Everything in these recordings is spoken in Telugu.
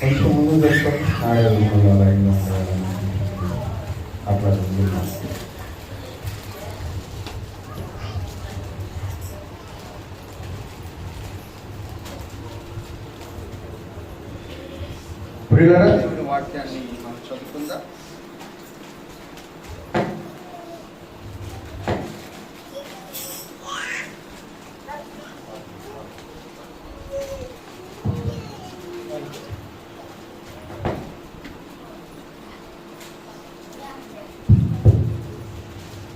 కొంచెం ముందు చేసుకొని లైన్లో అట్లా ప్రియులారా, దేవుని వాక్యాన్ని మనం చదువుకుందాం.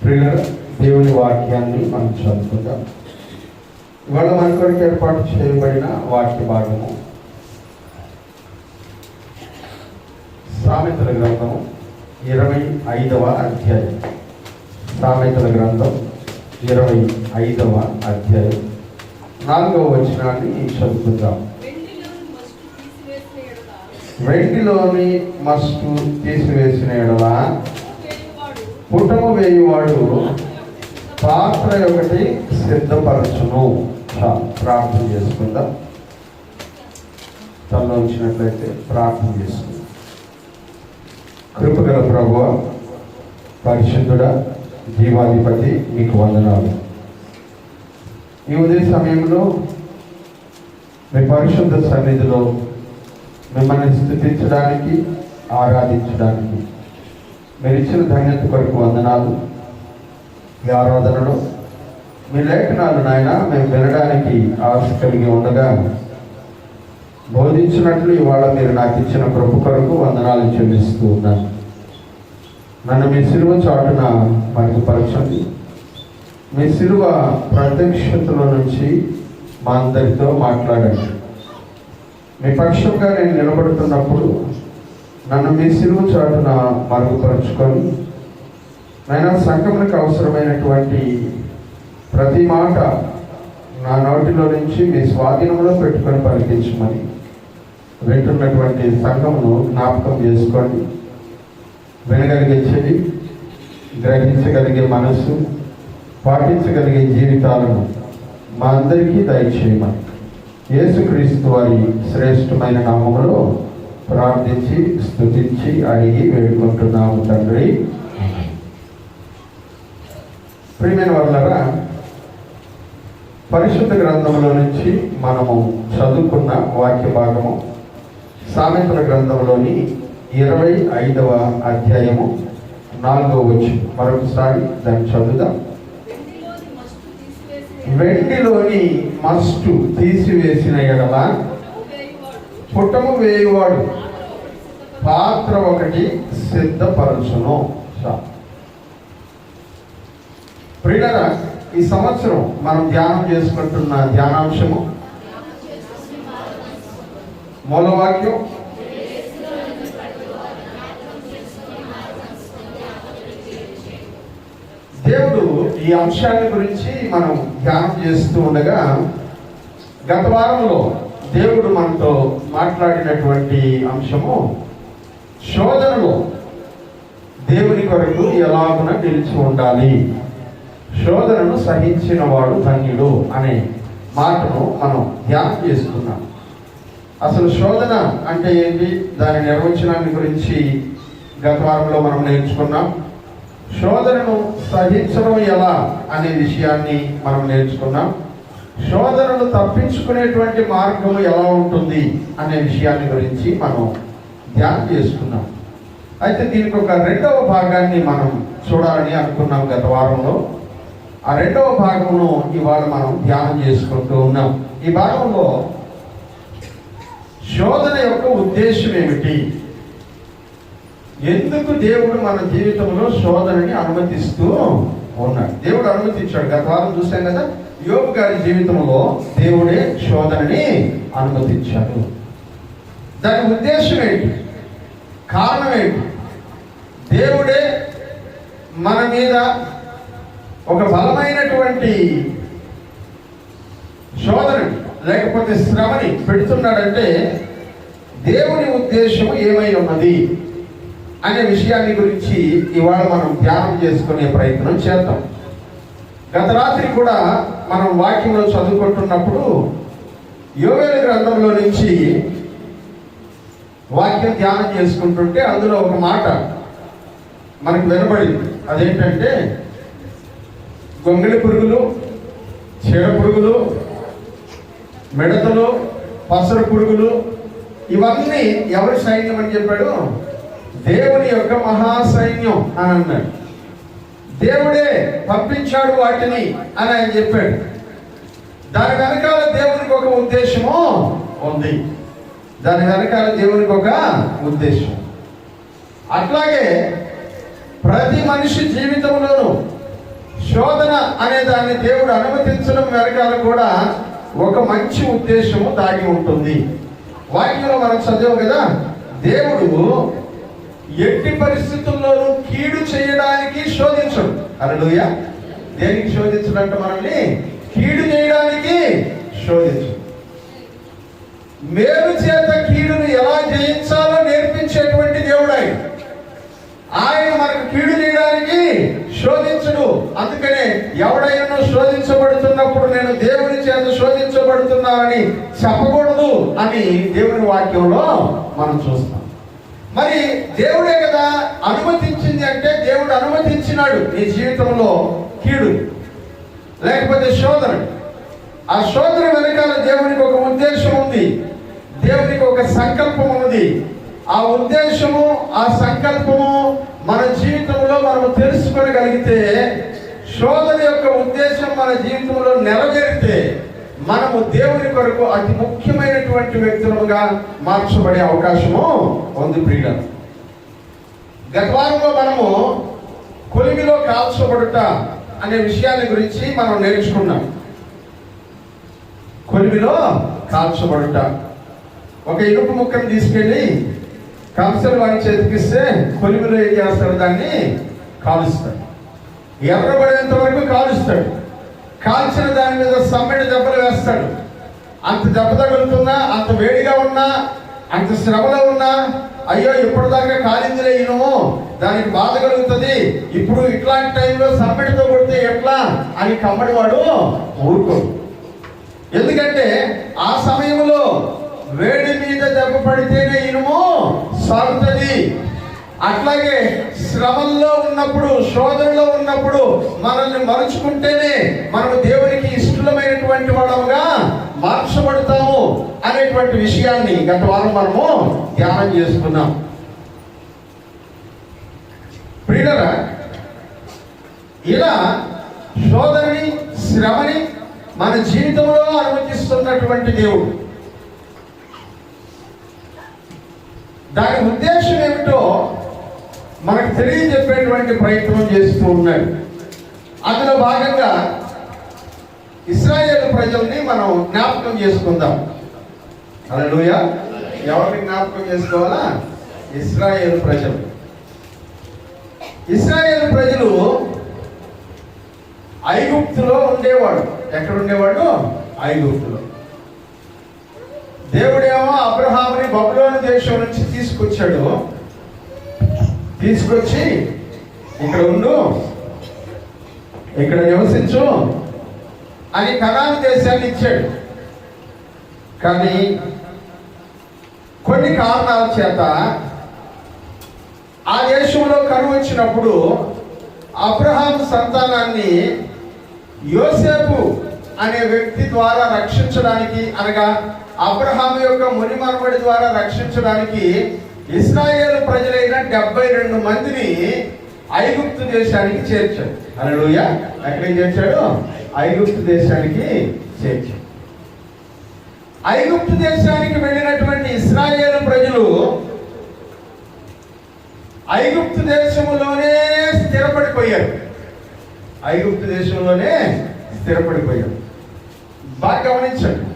ప్రియులారా, దేవుని వాక్యాన్ని మనం చదువుకుందాం. ఇవాళ మన కొరకు ఏర్పాటు చేయబడిన వాక్య భాగము సామెతల గ్రంథము 25వ అధ్యాయం. సామెతల గ్రంథం 25వ అధ్యాయం 4వ వచనాన్ని చదువుకుందాం. వెండిలోని మస్టు తీసివేసిన ఎడల పుటము వేయువాడు పాత్ర ఒకటి సిద్ధపరచును. ప్రార్థన చేసుకుందాం. తనలో వచ్చినట్లయితే ప్రార్థన చేసుకుందాం. కృపగల ప్రభువా, పరిశుద్ధుడా, జీవాధిపతి, మీకు వందనాలు. ఈ ఉదయ సమయంలో మీ పరిశుద్ధ సన్నిధిలో మిమ్మల్ని స్తుతించడానికి, ఆరాధించడానికి మీరు ఇచ్చిన ధన్యత కొరకు వందనాలు. ఈ ఆరాధనలో మీ లేఖనాలు నాయన మేము వినడానికి ఆశ కలిగి ఉండగా బోధించినట్లు ఇవాళ మీరు నాకు ఇచ్చిన కృప కొరకు వందనాలు చెల్లిస్తూ ఉన్నాను. నన్ను మీ సిలువ చాటున మరుగుపరచండి. మీ సిలువ ప్రత్యక్షతలో నుంచి మా అందరితో మాట్లాడండి. మీ పక్షంగా నేను నిలబడుతున్నప్పుడు నన్ను మీ సిలువ చాటున మరుగుపరుచుకొని నాయన సంఘములకు అవసరమైనటువంటి ప్రతి మాట నా నోటిలో నుంచి మీ స్వాధీనంలో పెట్టుకొని పలికించమని వింటున్నటువంటి సంఘమును జ్ఞాపకం చేసుకోండి. వినగలిగే చెవి, గ్రహించగలిగే మనస్సు, పాటించగలిగే జీవితాలను మా అందరికీ దయచేయమని యేసుక్రీస్తు వారి శ్రేష్టమైన నామములో ప్రార్థించి స్తుతించి అడిగి వేడుకుంటున్నాము తండ్రి. ప్రియమైన వాళ్ళరా, పరిశుద్ధ గ్రంథంలో నుంచి మనము చదువుకున్న వాక్య భాగము సామెతల గ్రంథంలోని 25వ అధ్యాయము 4వ వచనం. మరొకసారి దాన్ని చదువుదాం. వెండిలోని మస్టు తీసివేసిన ఎడల పుటము వేయువాడు పాత్ర ఒకటి సిద్ధపరచును. ప్రియులారా, ఈ సంవత్సరం మనం ధ్యానం చేసుకుంటున్న ధ్యానాంశము మూలవాక్యం దేవుడు ఈ అంశాన్ని గురించి మనం ధ్యానం చేస్తూ ఉండగా గత వారంలో దేవుడు మనతో మాట్లాడినటువంటి అంశము శోధనలో దేవుని కొరకు ఎలాగున నిలిచి ఉండాలి, శోధనను సహించిన వాడు ధన్యుడు అనే మాటను మనం ధ్యానం చేసుకున్నాం. అసలు శోధన అంటే ఏంటి, దాని నిర్వచనాన్ని గురించి గత వారంలో మనం నేర్చుకున్నాం. శోధనను సహించడం ఎలా అనే విషయాన్ని మనం నేర్చుకున్నాం. శోధనను తప్పించుకునేటువంటి మార్గం ఎలా ఉంటుంది అనే విషయాన్ని గురించి మనం ధ్యానం చేసుకున్నాం. అయితే దీనికి ఒక రెండవ భాగాన్ని మనం చూడాలని అనుకున్నాం గత వారంలో. ఆ రెండవ భాగమును ఇవాళ మనం ధ్యానం చేసుకుంటూ ఉన్నాం. ఈ భాగంలో శోధన యొక్క ఉద్దేశం ఏమిటి, ఎందుకు దేవుడు మన జీవితంలో శోధనని అనుమతిస్తూ ఉన్నాడు. దేవుడు అనుమతించాడు. గత వారం చూసాం కదా, యోబు గారి జీవితంలో దేవుడే శోధనని అనుమతించాడు. దాని ఉద్దేశం ఏంటి, కారణం ఏంటి? దేవుడే మన మీద ఒక బలమైనటువంటి శోధనని లేకపోతే శ్రమని పెడుతున్నాడంటే దేవుని ఉద్దేశము ఏమై ఉన్నది అనే విషయాన్ని గురించి ఇవాళ మనం ధ్యానం చేసుకునే ప్రయత్నం చేద్దాం. గత రాత్రి కూడా మనం వాక్యంలో చదువుకుంటున్నప్పుడు యోవేలు గ్రంథంలో నుంచి వాక్యం ధ్యానం చేసుకుంటుంటే అందులో ఒక మాట మనకు వినబడింది. అదేంటంటే గొంగళి పురుగులు, చీడ పురుగులు, మిడతలు, పసర పురుగులు ఇవన్నీ ఎవరి సైన్యం అని చెప్పాడు? దేవుని యొక్క మహాసైన్యం అని అన్నాడు. దేవుడే పంపించాడు వాటిని అని ఆయన చెప్పాడు. దాని వెనకాల దేవునికి ఒక ఉద్దేశము ఉంది. దాని వెనకాల దేవునికి ఒక ఉద్దేశం. అట్లాగే ప్రతి మనిషి జీవితంలోనూ శోధన అనే దాన్ని దేవుడు అనుమతించడం వెనకాల కూడా ఒక మంచి ఉద్దేశము దాగి ఉంటుంది. వాక్యంలో మనం చదివాం కదా, దేవుడు ఎట్టి పరిస్థితుల్లోనూ కీడు చేయడానికి శోధించడు. హల్లెలూయా. దేనికి శోధించడంటే మనల్ని కీడు చేయడానికి శోధించడు. మేలు చేత కీడును ఎలా జయించాలో నేర్పించేటువంటి దేవుడు ఆయన. ఆయన మనకు కీడు చేయడానికి శోధించడు. అందుకనే ఎవడైనా శోధించబడుతున్నప్పుడు నేను దేవుని చేత శోధించబడుతున్నానని చెప్పకూడదు అని దేవుని వాక్యంలో మనం చూస్తాం. మరి దేవుడే కదా అనుమతించింది అంటే, దేవుడు అనుమతించినాడు నీ జీవితంలో కీడు లేకపోతే శోధన. ఆ శోధన వెనకాల దేవునికి ఒక ఉద్దేశం ఉంది, దేవునికి ఒక సంకల్పం ఉంది. ఆ ఉద్దేశము, ఆ సంకల్పము మన జీవితంలో మనము తెలుసుకోగలిగితే, శోధన యొక్క ఉద్దేశం మన జీవితంలో నెరవేరితే మనము దేవుని కొరకు అతి ముఖ్యమైనటువంటి వ్యక్తులుగా మార్చబడే అవకాశము ఉంది. ప్రియుల, గత వారంలో మనము కొలిమిలో కాల్చబడుట అనే విషయాన్ని గురించి మనం నేర్చుకున్నాం. కొలిమిలో కాల్చబడుట, ఒక ఇనుప ముక్కను తీసుకెళ్ళి కంసలు వాడి చేతికిస్తే కొలిమిలో ఏం చేస్తాడు? దాన్ని కాలుస్తాడు. ఎర్రబడేంత వరకు కాలుస్తాడు. కాల్చిన దాని మీద సమ్మెడి దెబ్బలు వేస్తాడు. అంత దెబ్బ తగులుతున్నా, అంత వేడిగా ఉన్నా, అంత శ్రమలో ఉన్నా, అయ్యో ఇప్పటిదాకా కాలిందిలే ఇనుము, దానికి బాధ కలుగుతుంది, ఇప్పుడు ఇట్లాంటి టైంలో సమ్మెడితో కొడితే ఎట్లా అని కమ్మడి వాడు ఊరుకోడు. ఎందుకంటే ఆ సమయంలో వేడి మీద దెబ్బ పడితేనే ఇనుము సాగుతుంది. అట్లాగే శ్రమల్లో ఉన్నప్పుడు, శోధనలో ఉన్నప్పుడు మనల్ని మరుచుకుంటేనే మనము దేవునికి ఇష్టమైనటువంటి వాళ్ళముగా మార్చబడతాము అనేటువంటి విషయాన్ని గత వారం మనము ధ్యానం చేసుకున్నాం. ప్రియులారా, ఇలా శోధనని, శ్రమని మన జీవితంలో అనుమతిస్తున్నటువంటి దేవుడు, దాని ఉద్దేశం ఏమిటో మనకు తెలియజెప్పేటువంటి ప్రయత్నం చేస్తూ ఉన్నాడు. అందులో భాగంగా ఇశ్రాయేలు ప్రజల్ని మనం జ్ఞాపకం చేసుకుందాం. హల్లెలూయా. ఎవరిని జ్ఞాపకం చేసుకోవాలా? ఇశ్రాయేలు ప్రజలు. ఇశ్రాయేలు ప్రజలు ఐగుప్తులో ఉండేవాడు. ఎక్కడ ఉండేవాడు? ఐగుప్తులో. దేవుడేమో అబ్రహాముని బబులోను దేశం నుంచి తీసుకొచ్చాడు. తీసుకొచ్చి ఇక్కడ ఉండు, ఇక్కడ నివసించు అని కనాను దేశాన్ని ఇచ్చాడు. కానీ కొన్ని కారణాల చేత ఆ దేశంలో కరువు వచ్చినప్పుడు అబ్రహాము సంతానాన్ని యోసేపు అనే వ్యక్తి ద్వారా రక్షించడానికి, అనగా అబ్రహాము యొక్క ముని మనవడి ద్వారా రక్షించడానికి ఇశ్రాయేలు ప్రజలైన 72 మందిని ఐగుప్తు దేశానికి చేర్చాడు. హల్లెలూయా. ఎక్కడికి చేర్చాడు? ఐగుప్తు దేశానికి చేర్చాడు. ఐగుప్తు దేశానికి వెళ్ళినటువంటి ఇశ్రాయేలు ప్రజలు ఐగుప్తు దేశంలోనే స్థిరపడిపోయారు. ఐగుప్తు దేశంలోనే స్థిరపడిపోయారు. బాగా గమనించండి.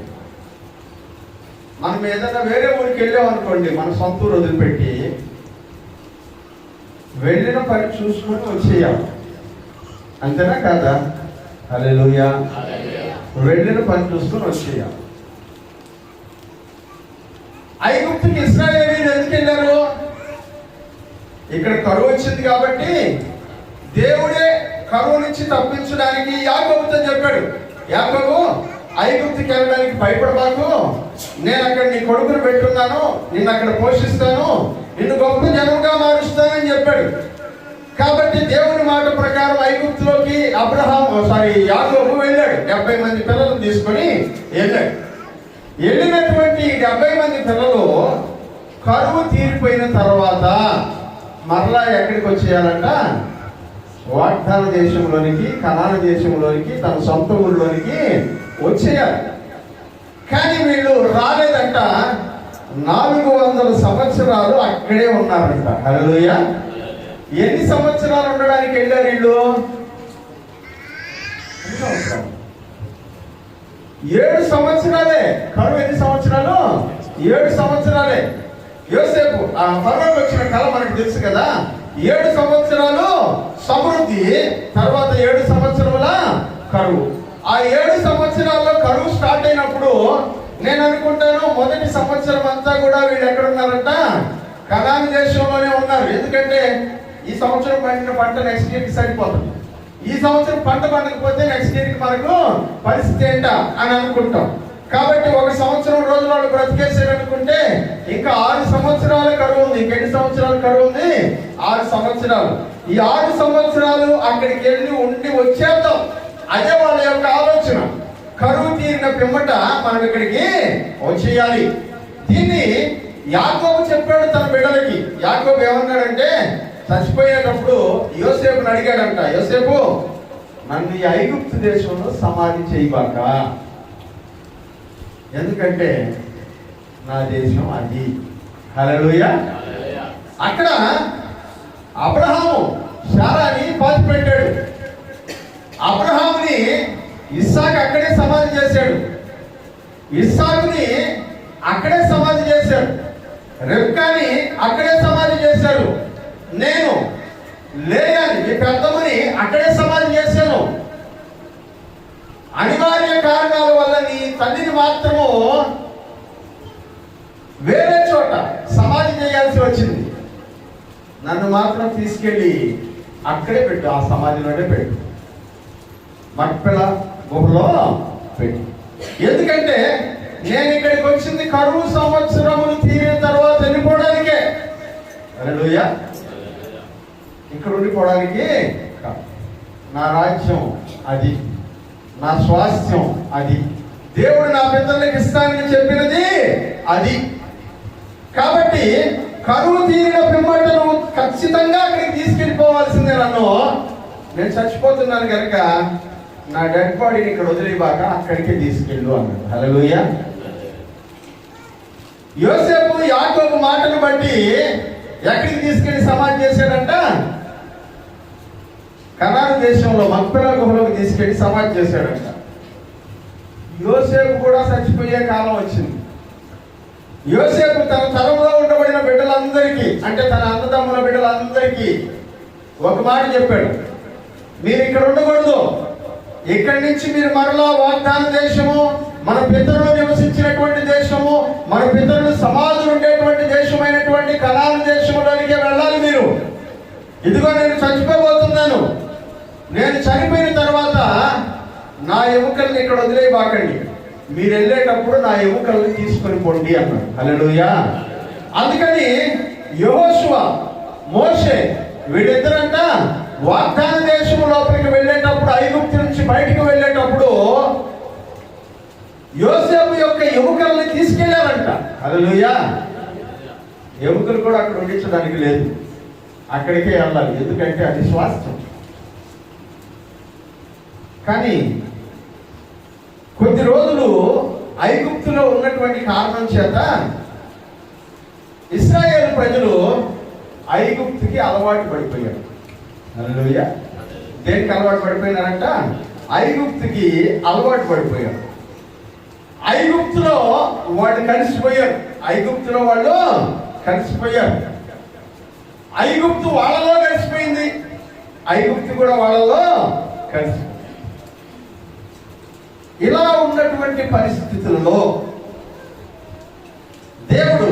మనం ఏదైనా వేరే ఊరికి వెళ్ళామనుకోండి, మన సొంత ఊరు వదిలిపెట్టి వెళ్ళిన పని చూసుకొని వచ్చేయాలి. అంతేనా కాదా? హల్లెలూయా. వెళ్ళిన పని చూసుకొని వచ్చేయాలి. ఐగుప్తుకి ఇశ్రాయేలీయులు ఎందుకు వెళ్ళారు? ఇక్కడ కరువు వచ్చింది కాబట్టి దేవుడే కరువు నుంచి తప్పించడానికి యాకోబుతో చెప్పాడు. యాకోబు, ఐగుప్తుకి వెళ్ళడానికి భయపడబాకు, నేను అక్కడ నీ కొడుకును పెట్టున్నాను, నిన్ను అక్కడ పోషిస్తాను, నిన్ను గొప్ప జనంగా మారుస్తానని చెప్పాడు. కాబట్టి దేవుని మాట ప్రకారం ఐగుప్తులోకి యాకోబు వెళ్ళాడు. 70 మంది పిల్లలను తీసుకొని వెళ్ళాడు. వెళ్ళినటువంటి 70 మంది పిల్లలు కరువు తీరిపోయిన తర్వాత మరలా ఎక్కడికి వచ్చేయాలంట? వాగ్దాన దేశంలోనికి, కనాను దేశంలోనికి, తన సొంత ఊళ్ళోనికి వచ్చేయాలి. కానీ వీళ్ళు రాలేదంట. 400 సంవత్సరాలు అక్కడే ఉన్నారంట. హల్లెలూయా. ఎన్ని సంవత్సరాలు ఉండడానికి వెళ్ళారు వీళ్ళు? 7 సంవత్సరాలే. కరువు ఎన్ని సంవత్సరాలు? 7 సంవత్సరాలే. యోసేపు ఫరోకి వచ్చిన కళ మనకు తెలుసు కదా. 7 సంవత్సరాలు సమృద్ధి, తర్వాత 7 సంవత్సరముల కరువు. ఆ 7 సంవత్సరాల్లో కరువు స్టార్ట్ అయినప్పుడు నేను అనుకుంటాను మొదటి సంవత్సరం అంతా కూడా వీళ్ళు ఎక్కడున్నారంట? కనాను దేశంలోనే ఉన్నారు. ఎందుకంటే ఈ సంవత్సరం పండిన పంట నెక్స్ట్ ఇయర్కి సరిపోతుంది. ఈ సంవత్సరం పంట పండకపోతే నెక్స్ట్ ఇయర్కి మనకు పరిస్థితి ఏంటా అని అనుకుంటాం. కాబట్టి 1 సంవత్సరం రోజులు వాళ్ళు బ్రతికేసారు అనుకుంటే ఇంకా 6 సంవత్సరాల కరువు ఉంది. ఇంకెన్ని సంవత్సరాలు కరువు ఉంది? 6 సంవత్సరాలు. ఈ 6 సంవత్సరాలు అక్కడికి వెళ్ళి ఉండి వచ్చేద్దాం, అదే వాళ్ళ యొక్క ఆలోచన. కరువు తీరిన పిమ్మట మనం ఇక్కడికి వచ్చేయాలి. దీన్ని యాకోబు చెప్పాడు తన బిడ్డలకి. యాకోబు ఏమన్నాడంటే, చచ్చిపోయేటప్పుడు యోసేపుని అడిగాడంట, యోసేపు నన్ను ఈ ఐగుప్తు దేశంలో సమాధి చేయబాక, ఎందుకంటే నా దేశం అది. హల్లెలూయా. అక్కడ అబ్రహాము శారాని పాతి పెట్టాడు. అబ్రహాముని ఇస్సాకు అక్కడే సమాధి చేశాడు. ఇస్సాకుని అక్కడే సమాధి చేశాడు. రెబ్కాని అక్కడే సమాధి చేశాడు. నేను లేయాని మీ పెద్దమ్మని అక్కడే సమాధి చేశాను. అనివార్య కారణాల వల్ల నీ తల్లిని మాత్రము వేరే చోట సమాధి చేయాల్సి వచ్చింది. నన్ను మాత్రం తీసుకెళ్ళి అక్కడే పెట్టు, ఆ సమాధిలోనే పెట్టు, మట్పెల గుహలో పెట్టు. ఎందుకంటే నేను ఇక్కడికి వచ్చింది కరువు సంవత్సరములు తీరిన తర్వాత వెళ్ళిపోవడానికే. హల్లెలూయా. ఇక్కడ ఉండిపోవడానికి కాదు. నా రాజ్యం అది, నా స్వాస్థ్యం అది, దేవుడు నా పిల్లలకి ఇస్తానని చెప్పినది అది. కాబట్టి కరువు తీరిన పిమ్మట నువ్వు ఖచ్చితంగా అక్కడికి తీసుకెళ్ళిపోవాల్సిందే. నేను చచ్చిపోతున్నాను కనుక నా డెడ్ బాడీని ఇక్కడ వదిలేబాక అక్కడికే తీసుకెళ్ళు అన్నాడు. హల్లెలూయా. యోసేపు యాకోబు మాటను బట్టి ఎక్కడికి తీసుకెళ్లి సమాధి చేశాడంట? కనాను దేశంలో మక్పెలా గుహలోకి తీసుకెళ్లి సమాధి చేశాడంట. యోసేపు కూడా చచ్చిపోయే కాలం వచ్చింది. యోసేపు తన తరంలో ఉండబడిన బిడ్డలందరికీ, అంటే తన అన్నదమ్ముల బిడ్డలందరికీ ఒక మాట చెప్పాడు, మీరు ఇక్కడ ఉండకూడదు, ఇక్కడి నుంచి మీరు మరలా వాగ్దాన దేశము, మన పితరులు నివసించినటువంటి దేశము, మన పితరులు సమాధులు ఉండేటువంటి దేశమైనటువంటి కనాను దేశంలోనికే వెళ్ళాలి మీరు. ఇదిగో నేను చచ్చిపోబోతున్నాను, నేను చనిపోయిన తర్వాత నా ఎముకల్ని ఇక్కడ వదిలేయబాకండి, మీరు వెళ్ళేటప్పుడు నా ఎముకల్ని తీసుకొని పోండి అన్నాడు. హల్లెలూయా. అందుకని యెహోషువ, మోషే వీళ్ళిద్దరంట వాగ్దాన దేశం లోపలికి వెళ్ళేటప్పుడు, ఐగుప్తు నుంచి బయటికి వెళ్ళేటప్పుడు యోసేపు యొక్క ఎముకల్ని తీసుకెళ్లారంట. హల్లెలూయా. ఎముకలు కూడా అక్కడ ఉండించడానికి లేదు, అక్కడికే వెళ్ళాలి, ఎందుకంటే అది స్వాస్థ్యం. కానీ కొద్ది రోజులు ఐగుప్తులో ఉన్నటువంటి కారణం చేత ఇశ్రాయేలు ప్రజలు ఐగుప్తుకి అలవాటు పడిపోయారు. హల్లెలూయా. దేనికి అలవాటు పడిపోయినారంట? ఐగుప్తుకి అలవాటు పడిపోయారు. ఐగుప్తులో వాళ్ళు కలిసిపోయారు. ఐగుప్తులో వాళ్ళు కలిసిపోయారు. ఐగుప్తు వాళ్ళలో కలిసిపోయింది, ఐగుప్తు కూడా వాళ్ళలో కలిసిపోయింది. ఇలా ఉన్నటువంటి పరిస్థితులలో దేవుడు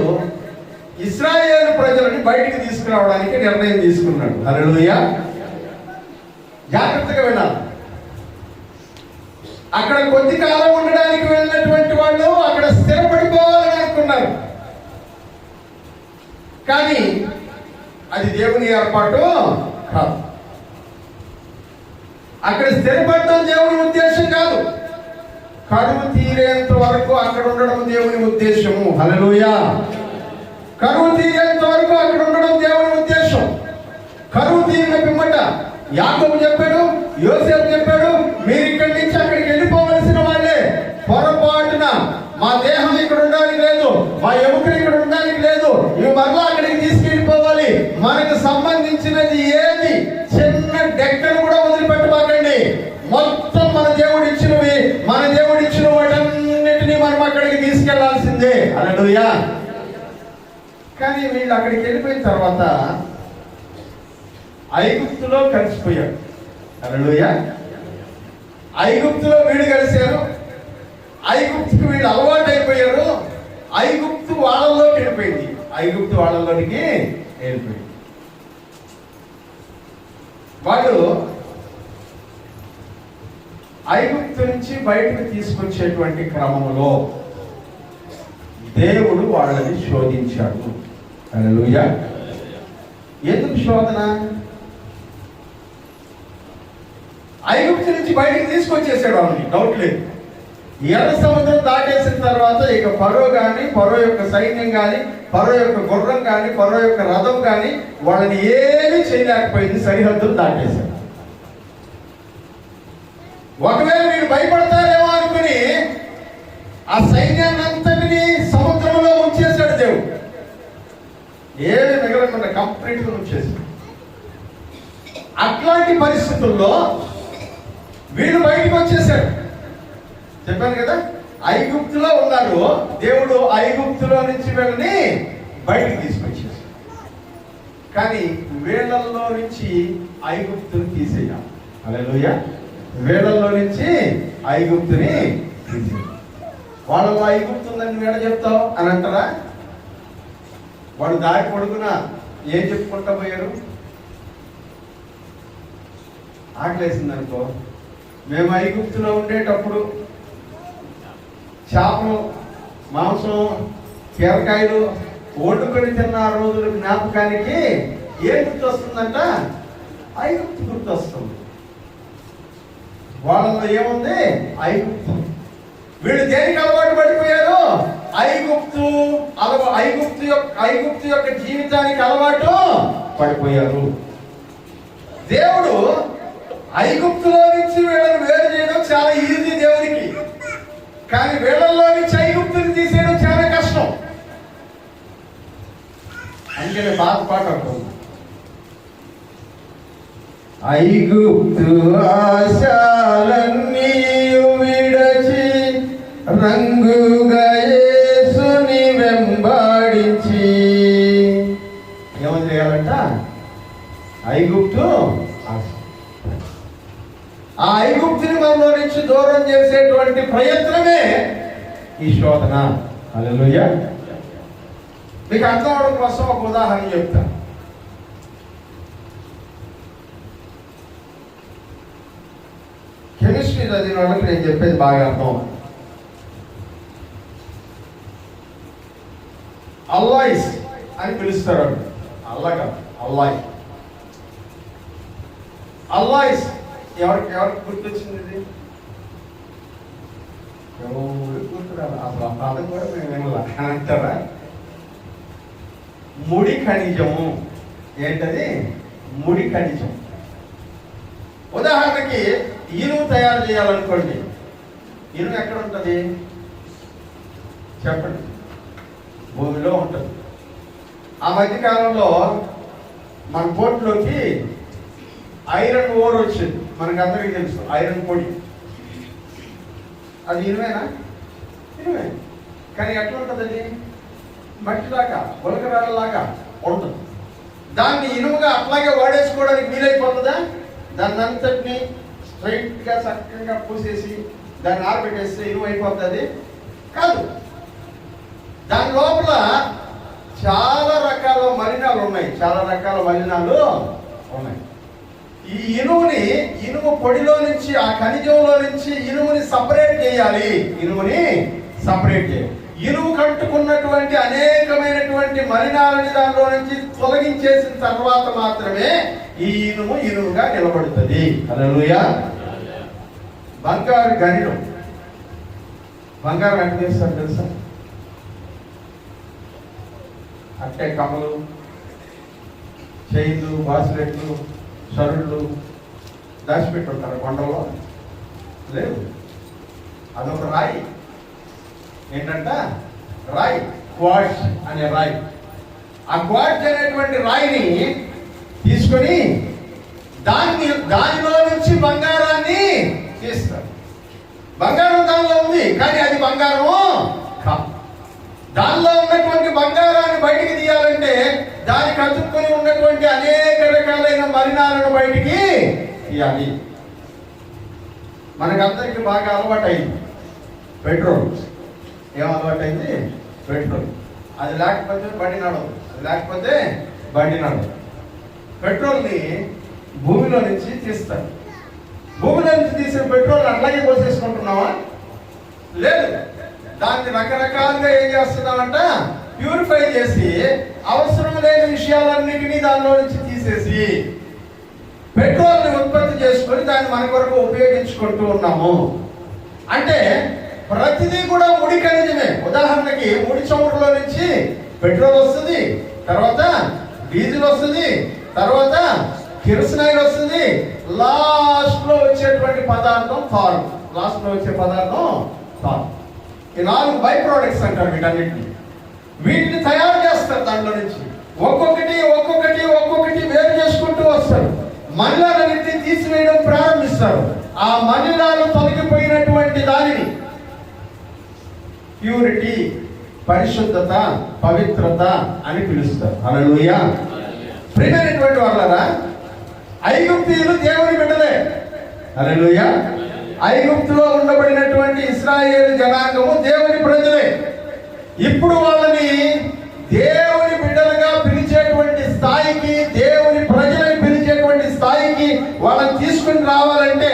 ఇశ్రాయేలు ప్రజలని బయటికి తీసుకురావడానికి నిర్ణయం తీసుకున్నాడు. హల్లెలూయా. జాగ్రత్తగా వినాలి. అక్కడ కొద్ది కాలం ఉండడానికి వెళ్ళినటువంటి వాళ్ళు అక్కడ స్థిరపడిపోవాలని అనుకున్నారు. కానీ అది దేవుని ఏర్పాటు కాదు. అక్కడ స్థిరపడడం దేవుని ఉద్దేశం కాదు. కరువు తీరేంత వరకు అక్కడ ఉండడం దేవుని ఉద్దేశము. హల్లెలూయా. కరువు తీరేంత వరకు అక్కడ ఉండడం దేవుని ఉద్దేశం. కరువు తీరిన పిమ్మట యాకోబు చెప్పాడు, యోసేపు చెప్పాడు, మీరు ఇక్కడి నుంచి అక్కడికి వెళ్ళిపోవలసిన వాళ్ళే. పొరపాటున మా దేహం ఇక్కడ ఉండడానికి లేదు, మా ఎముకలు ఇక్కడ ఉండడానికి లేదు, ఇవి మరలా అక్కడికి తీసుకెళ్ళిపోవాలి. మనకు సంబంధించినది ఏది చిన్న డెక్కను కూడా వదిలిపెట్టబాకండి. మొత్తం మన దేవుడు ఇచ్చినవి, మన దేవుడు ఇచ్చిన వాటన్నిటినీ మనం అక్కడికి తీసుకెళ్లాల్సిందే. హల్లెలూయా. కానీ వీళ్ళు అక్కడికి వెళ్ళిపోయిన తర్వాత ఐగుప్తులో కలిసిపోయారు. హల్లెలూయా. ఐగుప్తులో వీళ్ళు కలిశారు, ఐగుప్తుకి వీళ్ళు అలవాటు అయిపోయారు. ఐగుప్తు వాళ్ళలోకి వెళ్ళిపోయింది, ఐగుప్తు వాళ్ళలోనికి వెళ్ళిపోయింది. వాళ్ళు ఐగుప్తు నుంచి బయటకు తీసుకొచ్చేటువంటి క్రమంలో దేవుడు వాళ్ళని శోధించాడు. హల్లెలూయా. ఎందుకు శోధన? ఐగుప్తు నుంచి బయటకు తీసుకొచ్చేసాడు వాళ్ళని, డౌట్ లేదు. ఎర్ర సముద్రం దాటేసిన తర్వాత ఇక ఫరో కానీ, ఫరో యొక్క సైన్యం కానీ, ఫరో యొక్క గుర్రం కానీ, ఫరో యొక్క రథం కానీ వాళ్ళని ఏమీ చేయలేకపోయింది. సరిహద్దులు దాటేశారు. ఒకవేళ వీడు భయపడతారేమో అనుకుని ఆ సైన్యాన్ని అంతటినీ సముద్రంలో ఉంచేశాడు దేవుడు. ఏమి మిగలకుండా కంప్లీట్గా ఉంచేశాడు. అట్లాంటి పరిస్థితుల్లో వీళ్ళు బయటకు వచ్చేసాడు. చెప్పాను కదా, ఐగుప్తులో ఉన్నారు. దేవుడు ఐగుప్తులో నుంచి వీళ్ళని బయటకు తీసుకొచ్చేసాడు. కానీ వీళ్ళల్లో నుంచి ఐగుప్తుని తీసేయాలి. హల్లెలూయా. వీళ్ళల్లో నుంచి ఐగుప్తుని తీసేయాలి. వాళ్ళలో ఐగుప్తు ఉందని వీళ్ళ చెప్తావు అని అంటారా? వాడు దారి పొడుగున ఏం చెప్పుకుంటా పోయారు? ఆకలేసిందనుకో, మేము ఐగుప్తులో ఉండేటప్పుడు చేపలు, మాంసం, కీరకాయలు వండుకొని తిన్న రోజుల జ్ఞాపకానికి ఏం గుర్తొస్తుందంట? ఐగుప్తు గుర్తొస్తుంది. వాళ్ళలో ఏముంది? ఐగుప్తు. వీళ్ళు దేనికి అలవాటు పడిపోయారు? ఐగుప్తు యొక్క జీవితానికి అలవాటు పడిపోయారు. దేవుడు ఐగుప్తులో నుంచి వీళ్ళని వేరు చేయడం చాలా ఈజీ దేవునికి. కానీ వీళ్ళల్లో నుంచి ఐగుప్తుని తీసేయడం చాలా కష్టం. అందుకనే పాట అంటుంది, ఐగుప్తు ఆశాలన్నీ విడచి రంగుగా యేసుని వెంబడించి. ఏమని చేయాలంట? ఐగుప్తు ఆ ఐగుప్తుని మనలో నుంచి దూరం చేసేటువంటి ప్రయత్నమే ఈ శోధన. హల్లెలూయా. మీకు అర్థం అవడం కోసం ఒక ఉదాహరణ చెప్తా. కెమిస్ట్రీ చదివిన వాళ్ళకి నేను చెప్పేది బాగా అర్థం. అల్లాయిస్ అని పిలుస్తారు. అల్లా కాదు, అల్లాయి. అల్లాయిస్ ఎవరికి గుర్తొచ్చింది? ఇది ఎవరికి గుర్తురాదు అసలు. ఆ పదం కూడా మేము వినాల అంటారా? ముడి ఖనిజము. ఏంటది? ముడి ఖనిజం. ఉదాహరణకి ఇనుము తయారు చేయాలనుకోండి. ఇనుము ఎక్కడ ఉంటుంది చెప్పండి? భూమిలో ఉంటుంది. ఆ మధ్యకాలంలో మన పోర్టులోకి ఐరన్ ఓర్ వచ్చింది. మనకు అందరికీ తెలుసు, ఐరన్ పొడి. అది ఇనుమేనా? ఇనుమే. కానీ ఎట్లా ఉంటుంది? అది మట్టిలాగా, ఉలకరాళ్ళలాగా ఉంటుంది. దాన్ని ఇనుముగా అట్లాగే వాడేసుకోవడానికి వీలైపోతుందా? దాన్ని అంతటినీ స్ట్రైట్గా చక్కగా పూసేసి దాన్ని ఆరబెట్టేస్తే ఇనుము అయిపోతుంది? కాదు. దాని లోపల చాలా రకాల మలినాలు ఉన్నాయి. చాలా రకాల మలినాలు ఉన్నాయి. ఈ ఇనుము పొడిలో నుంచి, ఆ ఖనిజంలో నుంచి ఇనుముని సపరేట్ చేయాలి. ఇనుము కట్టుకున్నటువంటి అనేకమైనటువంటి మలినాలని దానిలో నుంచి తొలగించేసిన తర్వాత మాత్రమే ఈ ఇనుముగా నిలబడుతుంది. హల్లెలూయా. బంగారు గనిలో బంగారం ఎట్లా చేస్తారు తెలుసా? అట్టే కమ్మలు, చైన్లు, బాస్లెట్లు, సరుళ్ళు దాచిపెట్టుంటారు కొండలో. లేదు, అదొక రాయి. ఏంటంట? రాయి, క్వార్ట్జ్ అనే రాయి. ఆ క్వార్ట్జ్ అనేటువంటి రాయిని తీసుకొని దానిలో నుంచి బంగారాన్ని తీస్తారు. బంగారం దానిలో ఉంది, కానీ అది బంగారము కాదు. దానిలో ఉన్నటువంటి బంగారాన్ని బయటికి తీయాలంటే దానికి అతుక్కొని ఉన్నటువంటి అనేక రకాలైన మలినాలను బయటికి తీయాలి. మనకందరికి బాగా అలవాటైంది పెట్రోల్. ఏం అలవాటైంది? పెట్రోల్. అది లేకపోతే బండి నడవదు. పెట్రోల్ని భూమిలో నుంచి తీస్తారు. భూమిలో నుంచి తీసిన పెట్రోల్ అట్లాగే పోసేసుకుంటున్నావా? లేదు, దాన్ని రకరకాలుగా ఏం చేస్తున్నామంట? ప్యూరిఫై చేసి అవసరం లేని విషయాలన్నిటినీ దానిలో నుంచి తీసేసి పెట్రోల్ని ఉత్పత్తి చేసుకొని దాన్ని మన కొరకు ఉపయోగించుకుంటూ ఉన్నాము. అంటే ప్రతిదీ కూడా ముడి ఖనిజమే. ఉదాహరణకి ముడి చమురులో నుంచి పెట్రోల్ వస్తుంది, తర్వాత డీజిల్ వస్తుంది, తర్వాత కిరసనాయిల్ వస్తుంది, లాస్ట్ లో వచ్చే పదార్థం థార్. ఈ 4 బై ప్రోడక్ట్స్ అంటారు వీటన్నిటిని. వీటిని తయారు చేస్తారు. దాంట్లో నుంచి ఒక్కొక్కటి వేరు చేసుకుంటూ వస్తారు. మలినాలన్నింటినీ తీసివేయడం ప్రారంభిస్తారు. ఆ మలినాలు తొలగిపోయినటువంటి దానిని ప్యూరిటీ, పరిశుద్ధత, పవిత్రత అని పిలుస్తారు. హల్లెలూయా. ప్రియమైనటువంటి వాళ్ళరా, ఐగుప్తీయులు దేవుని బిడ్డలే. హల్లెలూయా. ఐగుప్తులో ఉండబడినటువంటి ఇశ్రాయేలు జనాంగము దేవుని ప్రజలే. ఇప్పుడు వాళ్ళని దేవుని బిడ్డలుగా పిలిచేటువంటి స్థాయికి, దేవుని ప్రజలని పిలిచేటువంటి స్థాయికి వాళ్ళని తీసుకుని రావాలంటే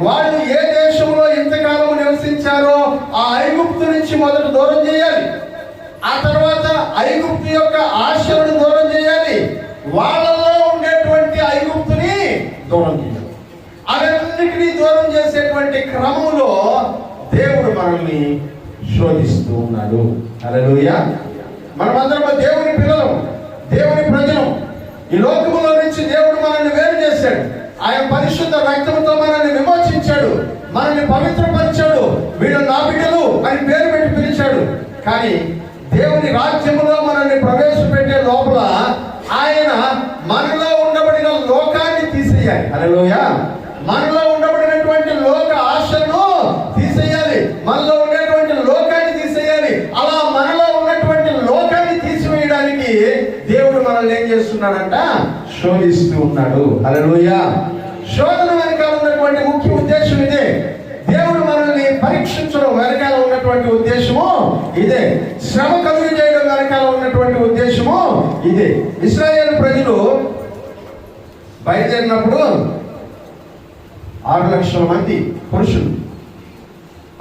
వాళ్ళు ఏ దేశంలో ఇంతకాలం నివసించారో ఆ ఐగుప్తు నుంచి మొదట దూరం చేయాలి. ఆ తర్వాత ఐగుప్తు యొక్క ఆశలను దూరం చేయాలి. వాళ్ళలో ఉండేటువంటి ఐగుప్తుని దూరం చేయాలి. అవన్నిటినీ దూరం చేసేటువంటి క్రమంలో దేవుడు మనల్ని శోధిస్తూ ఉన్నాడు. హల్లెలూయా. మనమందరం దేవుని పిల్లలం, దేవుని ప్రజలం. ఈ లోకములో నుంచి దేవుడు మనల్ని వేరు చేశాడు. ఆయన పరిశుద్ధ రక్తంతో మనల్ని విమోచించాడు, మనల్ని పవిత్రపరిచాడు. వీళ్ళు నా బిడ్డలు అని పేరు పెట్టి పిలిచాడు. కానీ దేవుని రాజ్యములో మనల్ని ప్రవేశపెట్టే లోపల ఆయన మనలో ఉండబడిన లోకాన్ని తీసేయాలి. హల్లెలూయా. మనలో ఉండబడినటువంటి లోక ఆశను తీసేయాలి, మనలో ఉండేటువంటి లోకాన్ని తీసేయాలి. అలా మనలో ఉన్నటువంటి లోకాన్ని తీసివేయడానికి దేవుడు మనల్ని ఏం చేస్తున్నాడంట? శోధిస్తూ ఉన్నాడు. హల్లెలూయా. శోధన వెనకాల ఉన్నటువంటి ముఖ్య ఉద్దేశం ఇదే. దేవుడు మనల్ని పరీక్షించడం వెనకాల ఉన్నటువంటి ఉద్దేశము ఇదే. శ్రమ కలుగు చేయడం వెనకాల ఉన్నటువంటి ఉద్దేశము ఇదే. ఇశ్రాయేలు ప్రజలు బయలుదేరినప్పుడు 6 లక్షల మంది పురుషులు,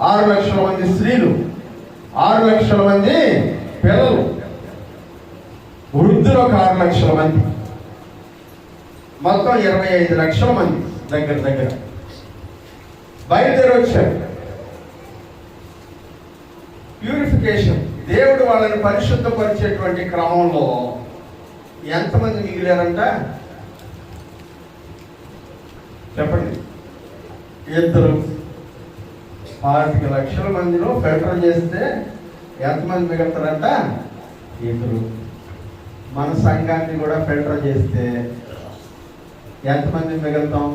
6 లక్షల మంది స్త్రీలు, 6 లక్షల మంది పిల్లలు, వృద్ధులు ఒక 6 లక్షల మంది, మొత్తం 25 లక్షల మంది దగ్గర బయలుదేరి వచ్చారు. ప్యూరిఫికేషన్, దేవుడు వాళ్ళని పరిశుద్ధపరిచేటువంటి క్రమంలో ఎంతమంది మిగిలారంట? చెప్పండి. 25 లక్షల మందిలో ఫిల్టర్ చేస్తే ఎంతమంది మిగులుతారంట? 2. మన సంఘాన్ని కూడా ఫిల్టర్ చేస్తే ఎంతమంది మిగులుతాం?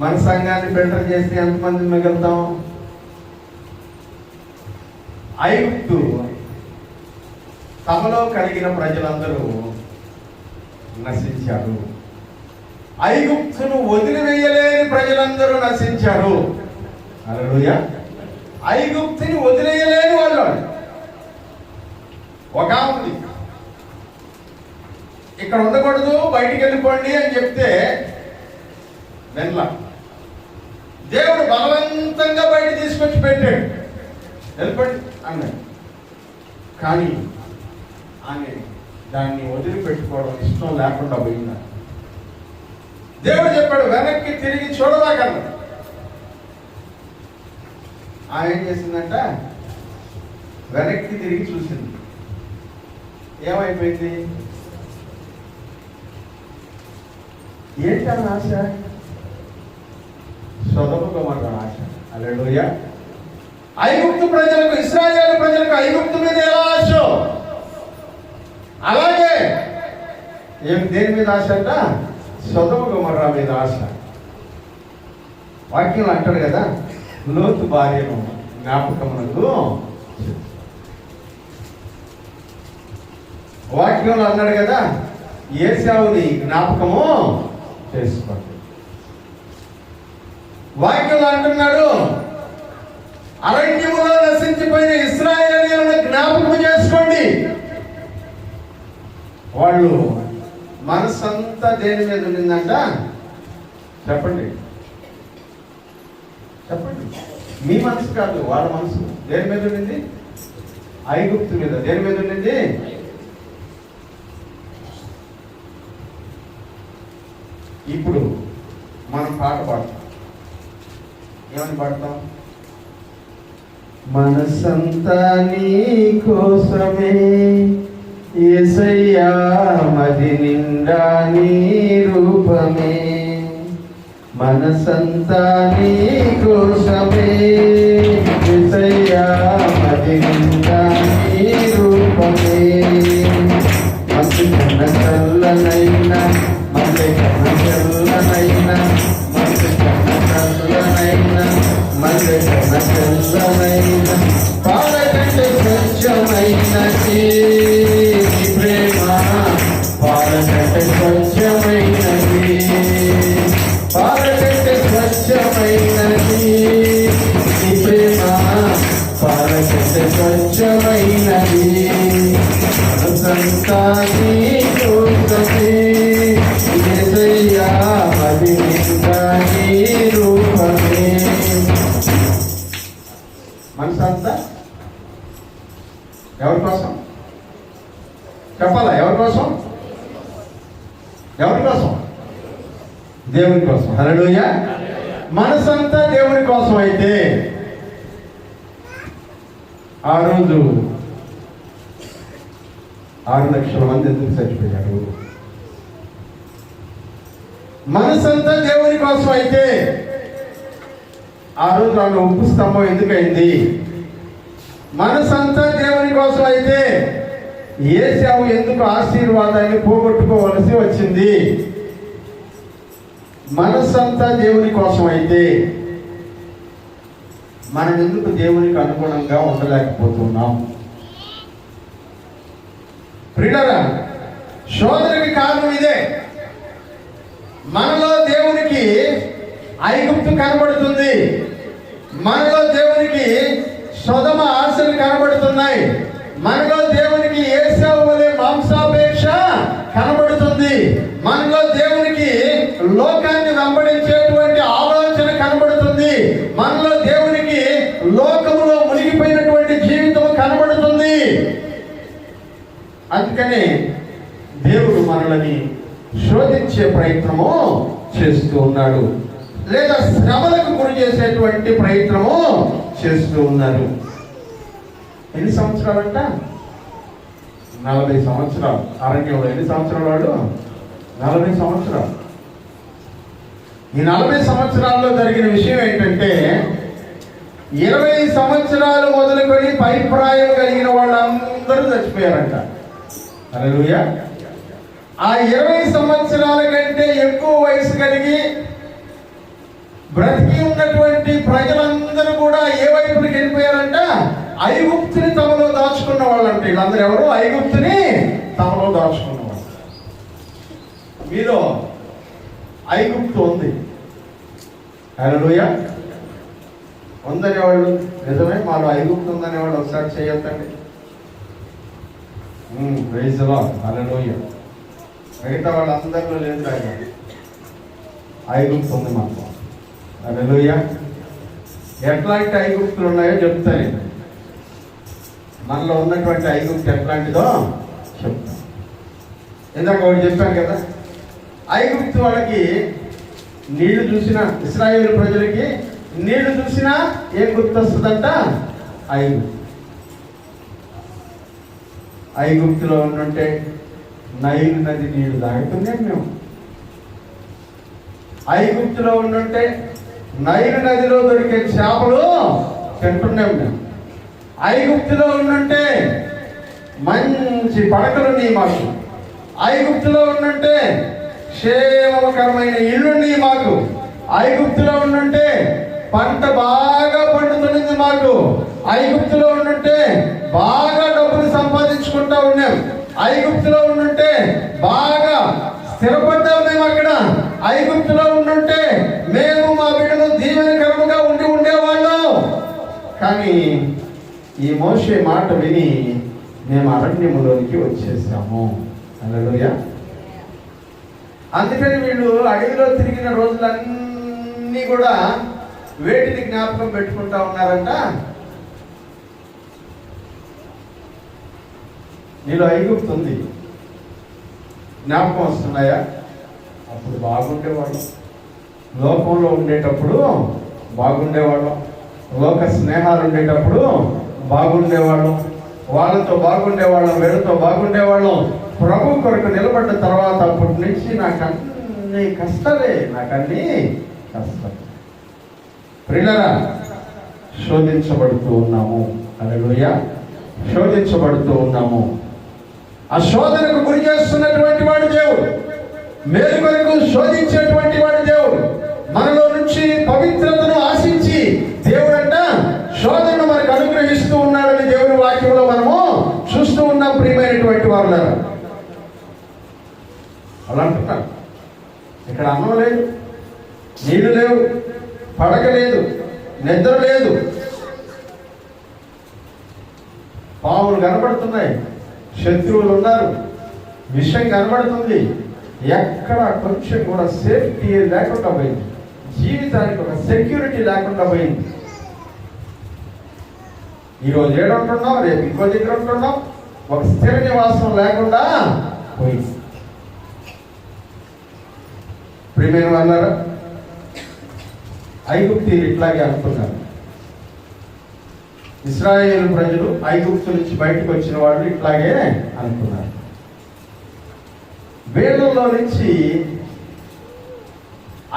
మన సంఘాన్ని ఫిల్టర్ చేస్తే ఎంతమంది మిగులుతాం? ఐగుప్తు తమలో కలిగిన ప్రజలందరూ నశించారు. ఐగుప్తును వదిలివేయలేని ప్రజలందరూ నశించారు. హల్లెలూయా. ఐగుప్తుని వదిలేయలేని వాళ్ళు ఒక ఉంది. ఇక ఇక్కడ ఉండకూడదు, బయటికి వెళ్ళిపోండి అని చెప్తే వెనల దేవుడు బలవంతంగా బయట తీసుకొచ్చి పెట్టాడు, వెళ్ళిపోండి అన్నాడు. కానీ ఆమె దాన్ని వదిలిపెట్టుకోవడం ఇష్టం లేకుండా పోయిందా. దేవుడు చెప్పాడు వెనక్కి తిరిగి చూడదాకన్నా. ఆమె ఏం చేసిందంట, వెనక్కి తిరిగి చూసింది. ఏమైపోయింది? ఏంటన్న ఆశ? సొదొమ గొమొర్రా ఆశ. హల్లెలూయా. ఐగుప్తు ప్రజలకు, ఇశ్రాయేలు ప్రజలకు ఐగుప్తు మీద ఎలా ఆశ, అలాగే దేని మీద ఆశ అంట? సొదొమ గొమొర్రా మీద ఆశ. వాక్యంలో అంటాడు కదా, లోతు భార్యను జ్ఞాపకమునకు. వాక్యంలో అన్నాడు కదా, ఏశావుని జ్ఞాపకము చేసుకోండి. వాక్యంలో అంటున్నాడు, అరణ్యములో నశించిపోయిన ఇశ్రాయేలీయులను జ్ఞాపకం చేసుకోండి. వాళ్ళు మనసంతా దేని మీద ఉండిందంట? చెప్పండి చెప్పండి. మీ మనసు కాదు, వాళ్ళ మనసు దేని మీద ఉండింది? ఐగుప్తు మీద. దేని మీద ఉండింది? ఇప్పుడు మనం పాట పాడతాం. ఏమని పాడతాం? మనసంతా నీ కోసమే యేసయ్యా, మది నిండా నీ రూపమే. మనసంతా నీ కోసమే యేసయ్యా, మది నిండా నీ రూపమే. మంచి కన్న చల్లనైనా, మల్లె కన్న చల్లనైనా, మంచి కన్న చల్లనైనా, మల్లె కన్న చల్లనైనా, పాలకంటే స్వచ్ఛమైనది ప్రేమ, పాలకంటే స్వచ్ఛమైనది, పాలకంటే స్వచ్ఛమైనది ప్రేమ, పాలకంటే స్వచ్ఛమైనది. మనసంతా నీ కోసమే యేసయ్యా, మది నిండా నీ రూపమే. మనసంతా ఎవరి కోసం చెప్పాలా? ఎవరి కోసం? ఎవరి కోసం? దేవుని కోసం. హల్లెలూయా. మనసంతా దేవుని కోసం అయితే ఆ రోజు 6 లక్షల మంది ఎందుకు చచ్చిపోయారు? మనసంతా దేవుని కోసం అయితే ఆ రోజు ఆమె ఉప్పు స్తంభం ఎందుకైంది? మనసంతా దేవుని కోసం అయితే ఏశావు ఎందుకు ఆశీర్వాదాన్ని పోగొట్టుకోవలసి వచ్చింది? మనసంతా దేవుని కోసం అయితే మనం ఎందుకు దేవునికి అనుగుణంగా ఉండలేకపోతున్నాం? ప్రియులారా, శోధనకి కారణం ఇదే. మనలో దేవునికి ఐగుప్తు కనబడుతుంది, మనలో దేవునికి సొదొమ ఆశలు కనబడుతున్నాయి, మనలో దేవునికి ఏశావు వలె మాంసాపేక్ష కనబడుతుంది, మనలో దేవునికి లోకాన్ని వెంబడించేటువంటి ఆలోచన కనబడుతుంది, మనలో దేవునికి లోకములో మునిగిపోయినటువంటి జీవితం కనబడుతుంది. అందుకనే దేవుడు మనల్ని శోధించే ప్రయత్నము చేస్తూ ఉన్నాడు, లేదా శ్రమలకు గురి చేసేటువంటి ప్రయత్నము చేస్తూ ఉన్నారు. ఎన్ని సంవత్సరాలంట? 40 సంవత్సరాలు అరణ్యంలో. ఎన్ని సంవత్సరాలు వాడు? 40 సంవత్సరాలు. ఈ 40 సంవత్సరాల్లో జరిగిన విషయం ఏంటంటే, 20 సంవత్సరాలు మొదలుకొని పైప్రాయం కలిగిన వాళ్ళందరూ చచ్చిపోయారంట. హల్లెలూయా. ఆ 20 సంవత్సరాల కంటే ఎక్కువ వయసు కలిగి బ్రతికి ఉన్నటువంటి ప్రజలందరూ కూడా ఏ వైపుకి వెళ్ళిపోయారంట? ఐగుప్తుని తమలో దాచుకున్న వాళ్ళంటే. వీళ్ళందరూ ఎవరు? ఐగుప్తుని తమలో దాచుకున్న వాళ్ళు. మీలో ఐగుప్తు ఉంది. హల్లెలూయా. ఉందనేవాళ్ళు నిజమే, మాలో ఐగుప్తు ఉందనేవాళ్ళు ఒకసారి చేయొద్దండి. Praise the Lord. హల్లెలూయా. మిగతా వాళ్ళందరిలో లేదు రాజా, ఐగుప్తు ఉంది మాకు. హల్లెలూయా. ఎట్లాంటి ఐగుప్తులు ఉన్నాయో చెప్తాను. మనలో ఉన్నటువంటి ఐగుప్తు ఎట్లాంటిదో చెప్తాను. ఇందాక ఒకటి చెప్పాను కదా, ఐగుప్తు వాళ్ళకి నీళ్లు చూసినా, ఇశ్రాయేలు ప్రజలకి నీళ్లు చూసినా ఏం గుర్తొస్తుందంట? ఐగుప్తు. ఐగుప్తులో ఉండుంటే నైలు నది నీళ్లు తాగుతున్నాం మేము. ఐగుప్తులో ఉండుంటే నైలు నదిలో దొరికే చేపలు తింటున్నాం మేము. ఐగుప్తులో ఉండుంటే మంచి పడకలు నీ మాకు. ఐగుప్తులో ఉండుంటే క్షేమకరమైన ఇల్లు నీ మాకు. ఐగుప్తులో ఉండుంటే పంట బాగా పండుతున్నది మాకు. ఐగుప్తులో ఉండుంటే బాగా డబ్బులు సంపాదించుకుంటా ఉన్నాం. ఐగుప్తులో ఉండుంటే బాగా స్థిరపడ్డాం మేము అక్కడ. ఐగుప్తులో ఉండుంటే మేము మా బిడ్డలు దీవెనకరముగా ఉండేవాళ్ళం. కానీ ఈ మోషే మాట విని మేము అరణ్యములోనికి వచ్చేసాము. హల్లెలూయా. అందుకని వీళ్ళు అడవిలో తిరిగిన రోజులన్నీ కూడా వేటిని జ్ఞాపకం పెట్టుకుంటా ఉన్నారంట? నీలో ఐగుప్తు ఉంది, జ్ఞాపకం వస్తున్నాయా? అప్పుడు బాగుండేవాళ్ళం, లోకంలో ఉండేటప్పుడు బాగుండేవాళ్ళం, లోక స్నేహాలు ఉండేటప్పుడు బాగుండేవాళ్ళం, వాళ్ళతో బాగుండేవాళ్ళం, వీళ్ళతో బాగుండేవాళ్ళం. ప్రభు కొరకు నిలబడ్డ తర్వాత అప్పటి నుంచి నాకన్నీ కష్టాలే. ప్రియులారా, శోధించబడుతూ ఉన్నాము. హల్లెలూయా. శోధించబడుతూ ఉన్నాము. ఆ శోధనకు గురి చేస్తున్నటువంటి వాడు దేవుడు. మేలు కొరకు శోధించేటువంటి వాడు దేవుడు. మనలో నుంచి పవిత్రతను ఆశించి దేవుడంట శోధనను మనకు అనుగ్రహిస్తూ ఉన్నాడని దేవుని వాక్యంలో మనము చూస్తూ ఉన్నాం. ప్రియమైనటువంటి వారులారా, అలా అంటున్నారు. ఇక్కడ అన్నం లేదు, నీళ్లు లేవు, పడక లేదు, నిద్ర లేదు, పాములు కనబడుతున్నాయి, శత్రువులు ఉన్నారు, విషయం కనబడుతుంది. ఎక్కడ కొంచెం కూడా సేఫ్టీ లేకుండా పోయింది. జీవితానికి ఒక సెక్యూరిటీ లేకుండా పోయింది. ఈరోజు ఏడుంటున్నాం, రేపు ఇంకో దగ్గర ఉంటున్నాం, ఒక స్థిర నివాసం లేకుండా పోయింది. ప్రియమైన వాళ్ళారా, ఐగుప్తీయులు ఇట్లాగే అనుకున్నారు. ఇశ్రాయేలు ప్రజలు ఐగుప్తు నుంచి బయటకు వచ్చిన వాళ్ళు ఇట్లాగే అనుకున్నారు. వీళ్ళలో నుంచి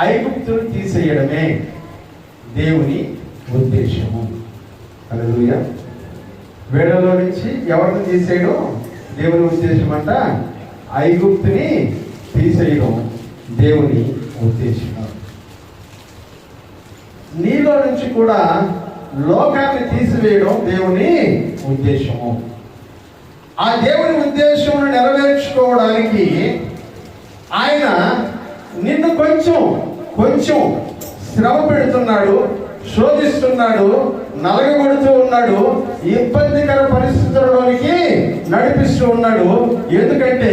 ఐగుప్తును తీసేయడమే దేవుని ఉద్దేశము. హల్లెలూయా. వీళ్ళలో నుంచి ఎవరిని తీసేయడం దేవుని ఉద్దేశం అంట? ఐగుప్తుని తీసేయడం దేవుని ఉద్దేశం. నీలో నుంచి కూడా లోకాన్ని తీసివేయడం దేవుని ఉద్దేశము. ఆ దేవుని ఉద్దేశమును నెరవేర్చుకోవడానికి ఆయన నిన్ను కొంచెం శ్రమ పెడుతున్నాడు, శోధిస్తున్నాడు, నలగగొడుతూ ఉన్నాడు, ఇబ్బందికర పరిస్థితుల్లోనికి నడిపిస్తూ ఉన్నాడు. ఎందుకంటే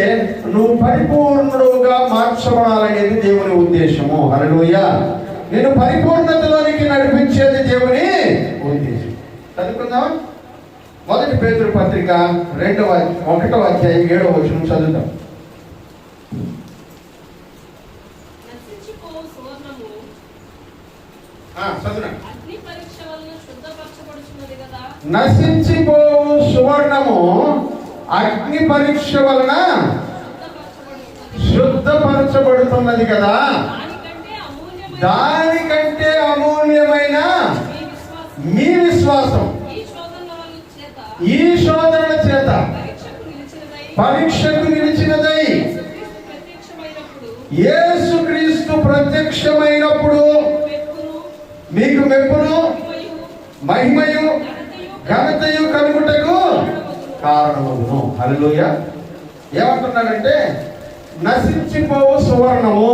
నువ్వు పరిపూర్ణుడుగా మార్చబడాలనేది దేవుని ఉద్దేశము. హల్లెలూయా. నేను పరిపూర్ణతలోనికి నడిపించేది దేవుని ఉద్దేశం. చదువుకుందాం. 1 పేతురు పత్రిక 1వ అధ్యాయం 7వ వచనం చదువుతాం. నశించిపోవు సువర్ణము అగ్ని పరీక్ష వలన శుద్ధపరచబడుతున్నది కదా, దానికంటే అమూల్యమైన మీ విశ్వాసం ఈ శోధనల చేత పరీక్షకు నిలిచినదై యేసుక్రీస్తు ప్రత్యక్షమైనప్పుడు మీకు మెప్పును మహిమయు ఘనతయు కలుగుటకు కారణమగును. హల్లెలూయా. ఏమంటున్నాడంటే నశించిపోవు సువర్ణము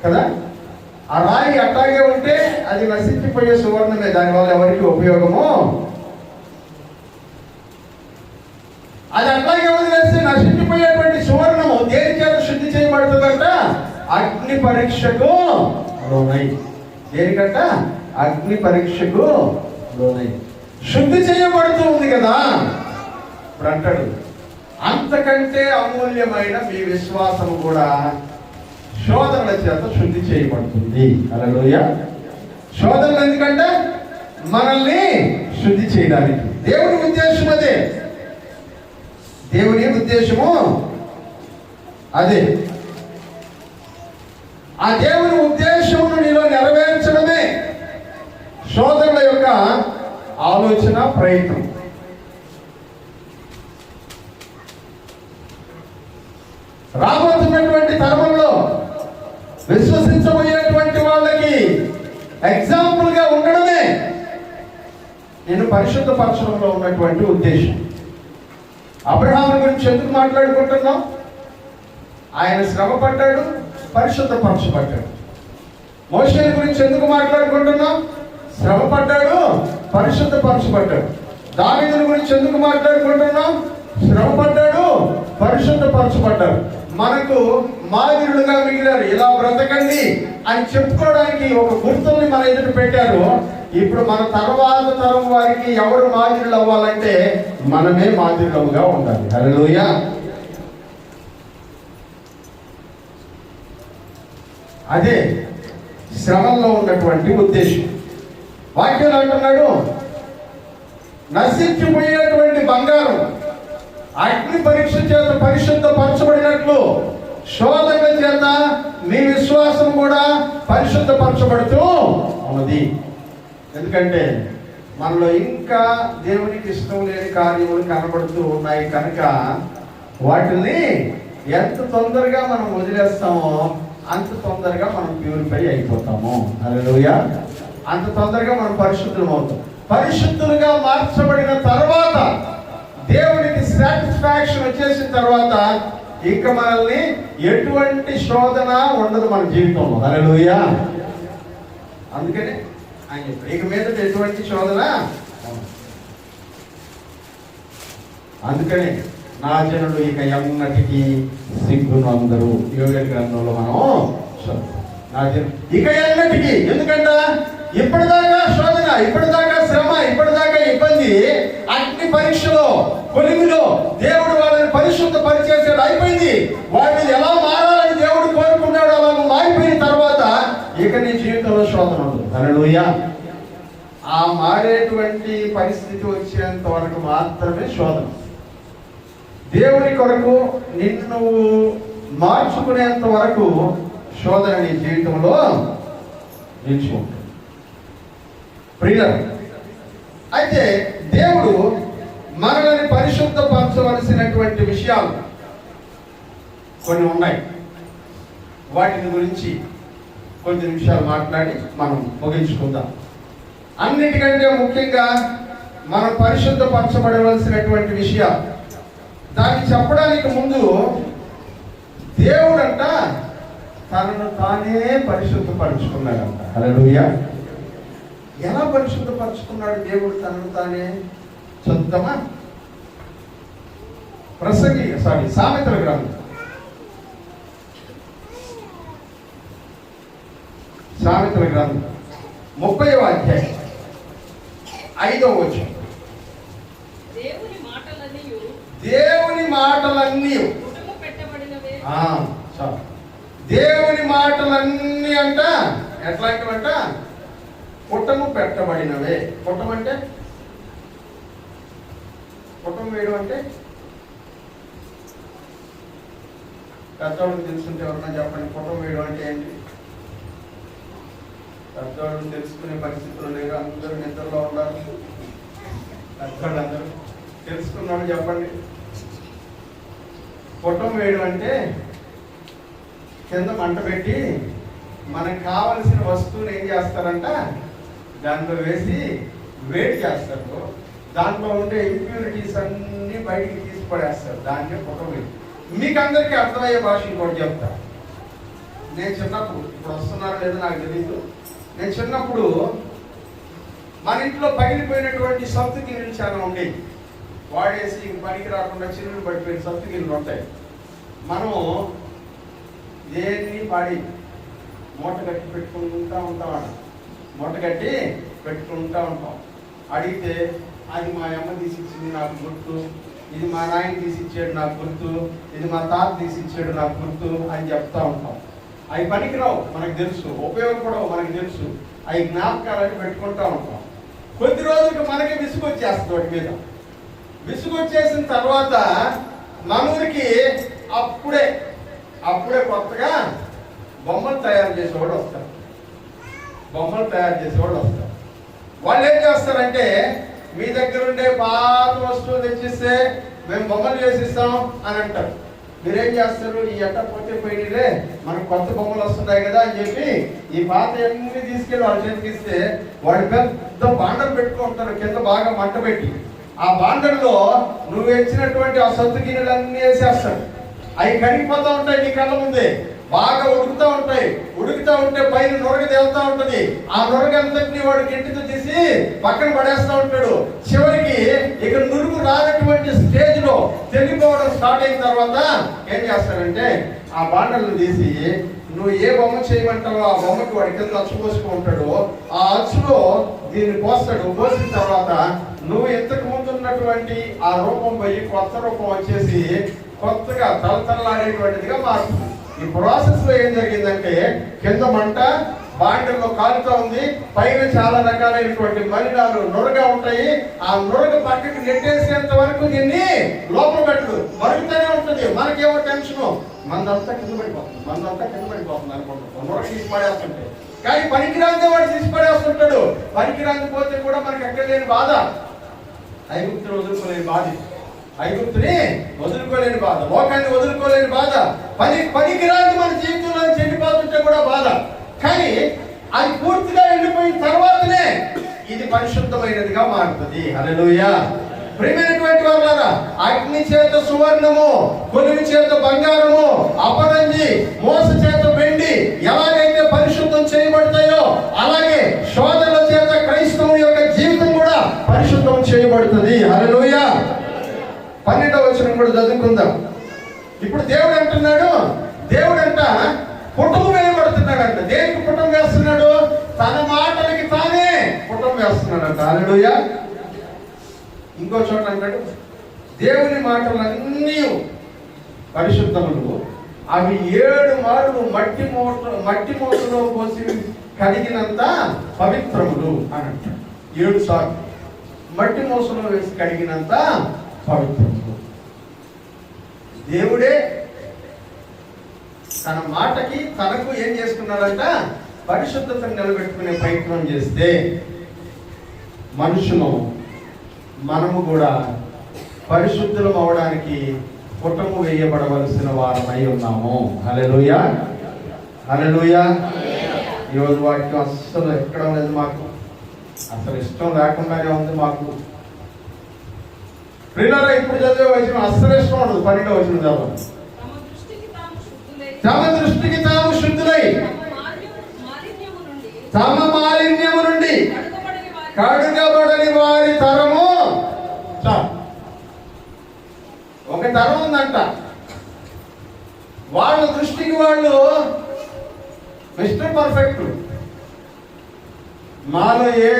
కదా. ఆ రాయి అట్లాగే ఉంటే అది నశించిపోయే సువర్ణమే, దానివల్ల ఎవరికి ఉపయోగము. అది అట్లాగే వదిలేస్తే నశించిపోయేటువంటి సువర్ణము దేని చేత శుద్ధి చేయబడుతుందంట? అగ్ని పరీక్షకు లోనై. దేనికంట? అగ్ని పరీక్షకు లోనై శుద్ధి చేయబడుతూ ఉంది కదా. ఇప్పుడు అంటాడు, అంతకంటే అమూల్యమైన మీ విశ్వాసము కూడా శోధనల చేత శుద్ధి చేయబడుతుంది. హల్లెలూయా. శోధనలు ఎందుకంటే మనల్ని శుద్ధి చేయడానికి. దేవుని ఉద్దేశం అదే. దేవుని ఉద్దేశము అదే. ఆ దేవుని ఉద్దేశమును నీలో నెరవేర్చడమే శోధనల యొక్క ఆలోచన, ప్రయత్నం. రాబోతున్నటువంటి తరంలో విశ్వసించబోయేటువంటి వాళ్ళకి ఎగ్జాంపుల్ గా ఉండడమే నేను పరిశుద్ధపరచడంలో ఉన్నటువంటి ఉద్దేశం. అబ్రహాము గురించి ఎందుకు మాట్లాడుకుంటున్నాం? ఆయన శ్రమ పడ్డాడు, పరిశుద్ధపరచబడ్డాడు. మోషే గురించి ఎందుకు మాట్లాడుకుంటున్నాం? శ్రమ పడ్డాడు, పరిశుద్ధపరచబడ్డాడు. దావీదు గురించి ఎందుకు మాట్లాడుకుంటున్నాం? శ్రమ పడ్డాడు, పరిశుద్ధపరచబడ్డాడు. మనకు మాదిరులుగా మిగిలారు. ఇలా బ్రతకండి అని చెప్పుకోవడానికి ఒక గుర్తుల్ని మన ఎదుట పెట్టారు. ఇప్పుడు మన తర్వాత తరం వారికి ఎవరు మాదిరులు అవ్వాలంటే మనమే మాదిరులుగా ఉండాలి. హల్లెలూయా. అదే శ్రమంలో ఉన్నటువంటి ఉద్దేశం. వాక్యం అంటున్నాడు, నశించిపోయేటువంటి బంగారం అగ్ని పరీక్ష చేత పరిశుద్ధపరచబడినట్లు శోధన చేత మీ విశ్వాసం కూడా పరిశుద్ధపరచబడుతూ ఉన్నది. ఎందుకంటే మనలో ఇంకా దేవునికి ఇష్టం లేని కార్యములు కనబడుతూ ఉన్నాయి కనుక వాటిని ఎంత తొందరగా మనం వదిలేస్తామో అంత తొందరగా మనం ప్యూరిఫై అయిపోతాము. హల్లెలూయా. అంత తొందరగా మనం పరిశుద్ధులం అవుతాం. పరిశుద్ధులుగా మార్చబడిన తర్వాత, దేవునికి సాటిస్ఫాక్షన్ వచ్చేసిన తర్వాత ఇక మనల్ని ఎటువంటి శోధన ఉండదు మన జీవితంలో. హల్లెలూయా. అందుకని ఆయన చెప్పారు, ఇక మీద ఎటువంటి శోధన. అందుకని నా జనుడు ఇక ఎన్నటికీ సిగ్గును అందరూ యోగ గ్రంథంలో మనం నా జనుడు ఇక ఎన్నటికీ. ఎందుకంటే ఇప్పటిదాకా శోధన, ఇప్పటిదాకా శ్రమ, ఇప్పటిదాకా ఇబ్బంది, అగ్ని పరీక్షలో కొలిమిలో దేవుడు వాళ్ళని పరిశుద్ధ పరిచేసాడు, అయిపోయింది. వాటిని ఎలా మారాలని దేవుడు కోరుకున్నాడు అలా మారిపోయిన తర్వాత ఇక నీ జీవితంలో శోధన ఉండదు. హల్లెలూయా. ఆ మారేటువంటి పరిస్థితి వచ్చేంత వరకు మాత్రమే శోధన. దేవుని కొరకు నిన్ను మార్చుకునేంత వరకు శోధన నీ జీవితంలో నిలిచిపోతుంది. ప్రియులారా, అయితే దేవుడు మనల్ని పరిశుద్ధపరచవలసినటువంటి విషయాలు కొన్ని ఉన్నాయి. వాటిని గురించి కొన్ని నిమిషాలు మాట్లాడి మనం ముగించుకుందాం. అన్నిటికంటే ముఖ్యంగా మనం పరిశుద్ధపరచబడవలసినటువంటి విషయాలు. దాన్ని చెప్పడానికి ముందు దేవుడంట తనను తానే పరిశుద్ధపరచుకున్నాడంట. హల్లెలూయా. ఎలా పరిశుద్ధపరచుకున్నాడు దేవుడు తనను తానే? చదువుతామా? సామెతల గ్రంథం, సామెతల గ్రంథం 30వ అధ్యాయం 5వ వచనం. దేవుని మాటలన్నీ దేవుని మాటలన్నీ అంట ఎట్లాంటివంట? పుట్టము పెట్టబడినవే. పుట్టం అంటే పుట్టం వేయడం అంటే పెద్దవాళ్ళని తెలుసుకుంటే ఎవరన్నా చెప్పండి, పుట్టం వేయడం అంటే ఏంటి? పెద్దవాళ్ళని తెలుసుకునే పరిస్థితులు లేరు, అందరూ నిద్రలో ఉండాలి. పెద్దవాళ్ళు అందరూ తెలుసుకున్నాడు చెప్పండి. పుట్టం వేయడం అంటే కింద మంట పెట్టి మనకు కావలసిన వస్తువుని ఏం చేస్తారంట, దాంట్లో వేసి వేడి చేస్తారు. దాంట్లో ఉండే ఇంప్యూరిటీస్ అన్ని బయటికి తీసి పడేస్తారు. దాన్నే పుట్టం వేయడం. మీకు అందరికీ అర్థమయ్యే భాష ఇంకోటి చెప్తా. నేను చిన్నప్పుడు, ఇప్పుడు వస్తున్నారో లేదో నాకు తెలీదు, నేను చిన్నప్పుడు మన ఇంట్లో పగిలిపోయినటువంటి సత్తు గిన్నెలు చాలా ఉండేవి. వాడేసి పనికి రాకుండా చిరులు పడిపోయిన సత్తుగిళ్ళు ఉంటాయి. మనం దేన్ని పాడి మూట కట్టి పెట్టుకుంటూ ఉంటాం, మూట కట్టి పెట్టుకుంటూ ఉంటాం. అడిగితే అది మా అమ్మ తీసిచ్చింది నాకు గుర్తు, ఇది మా నాయన తీసిచ్చాడు నాకు గుర్తు, ఇది మా తాత తీసిచ్చాడు నాకు గుర్తు అని చెప్తా ఉంటాం. అవి పనికిరావు మనకు తెలుసు, ఉపయోగపడవు మనకు తెలుసు, అవి జ్ఞాపకాలని పెట్టుకుంటూ ఉంటాం. కొద్ది రోజులకు మనకి విసుగొచ్చేస్తుంది వాటి మీద. విసుగొచ్చేసిన తర్వాత మన ఊరికి అప్పుడే కొత్తగా బొమ్మలు తయారు చేసేవాడు వస్తారు. వాళ్ళు ఏం చేస్తారంటే మీ దగ్గర ఉండే పాత వస్తువులు తెచ్చిస్తే మేము బొమ్మలు చేసిస్తాం అని అంటారు. మీరేం చేస్తారు, ఈ ఎట్ట పోతే పోయినలే మనకు కొత్త బొమ్మలు వస్తున్నాయి కదా అని చెప్పి ఈ పాత అన్ని తీసుకెళ్ళి వాళ్ళ చేతికి ఇస్తే వాళ్ళు పెద్ద బాండలు పెట్టుకుంటారు, కింద బాగా మంట పెట్టి ఆ బాండల్లో నువ్వు ఇచ్చినటువంటి ఆ సత్తు గిన్నెలన్నీ వేసేస్తాడు. అవి కరిగిపోతూ ఉంటాయి నీ కళ్ళ ముందే, బాగా ఉడుకుతూ ఉంటే పైన నొరగ తేలుతూ ఉంటుంది. ఆ నొరగంతటిని వాడు గిన్నెతో తీసి పక్కన పడేస్తూ ఉంటాడు. చివరికి ఇక నురుగు రానటువంటి స్టేజ్ లో తెలిపోవడం స్టార్ట్ అయిన తర్వాత ఏం చేస్తాడంటే ఆ బాండలను తీసి నువ్వు ఏ బొమ్మ చేయమంటావో ఆ బొమ్మకి వాడి కింద అచ్చు పోసుకుంటాడు. ఆ అచ్చులో దీన్ని పోస్తాడు. పోసిన తర్వాత నువ్వు ఇంతకు ముందు ఉన్నటువంటి ఆ రూపం పోయి కొత్త రూపం వచ్చేసి కొత్తగా తలతల్లాడేటువంటిదిగా మారుతుంది. ఈ ప్రాసెస్ లో ఏం జరిగిందంటే కింద మంట బాండల్లో కాలుతా ఉంది, పైన చాలా రకాలైనటువంటి మలినాలు నొరగా ఉంటాయి. ఆ నొరగ పక్కకి నెట్టేసేంత వరకు దీన్ని లోపల పెట్టదు, మరుగుతూనే ఉంటుంది. మనకేమో టెన్షన్, మందంతా కింద పడిపోతుంది అనుకుంటాం, నొరగ తీసి పడేస్తుంటే. కానీ పనికిరాందే వాడు తీసి పడేస్తుంటాడు. పనికిరాంది పోతే కూడా మనకి ఎక్కడ లేని బాధ, ఐగుప్తుని వదులుకోలేని బాధ, లోకాన్ని వదులుకోలేని బాధ, పనికిరాంది మన జీవితంలో చెడిపోతుంటే కూడా బాధ. కానీ అది పూర్తిగా వెళ్ళిపోయిన తర్వాతనే ఇది పరిశుద్ధమైనదిగా మారుతుంది. హల్లెలూయా. ప్రియమైనటువంటి వారులారా, అగ్ని చేత సువర్ణము, కొలిమి చేత బంగారము, అపరంజి, మోస చేత వెండి ఎలాగైతే పరిశుద్ధం చేయబడతాయో అలాగే శోధనల చేత క్రైస్తవం యొక్క జీవితం కూడా పరిశుద్ధం చేయబడుతుంది. హల్లెలూయా. 12వ వచనం కూడా చదువుకుందాం. ఇప్పుడు దేవుడు అంట పుటం వేయబడుతున్నాడంట. దేనికి పుటం వేస్తున్నాడు? తన మాటలకి తానే పుటం వేస్తున్నాడంట. హల్లెలూయా. ఇంకో చోట అంటాడు దేవుని మాటలన్నీ పరిశుద్ధములు, అవి 7 మార్లు మట్టి మూటలో పోసి కడిగినంత పవిత్రములు అని అంటాడు. 7 సార్లు మట్టి మూసలో వేసి కడిగినంత పవిత్రములు. దేవుడే తన మాటకి తనకు ఏం చేసుకున్నాడంట? పరిశుద్ధతను నిలబెట్టుకునే ప్రయత్నం చేస్తే మనము కూడా పరిశుద్ధులం అవడానికి పుటము వేయబడవలసిన వారమై ఉన్నాము. హల్లెలూయా. ఈరోజు వాక్యం అస్సలు ఎక్కడం లేదు, మాకు అసలు ఇష్టం లేకుండానే ఉంది మాకు. ప్రియులారా, ఇప్పుడు చదివే వచనం అస్సలు ఇష్టం ఉండదు. 12వ వచనం చదవండి. తమ దృష్టికి తాము శుద్ధులై తమ మాలిన్యము నుండి కడుగబడని వారి తరము. ఒక తరం ఉందంట, వాళ్ళ దృష్టికి వాళ్ళు మిస్టర్ పర్ఫెక్ట్, మాలో ఏ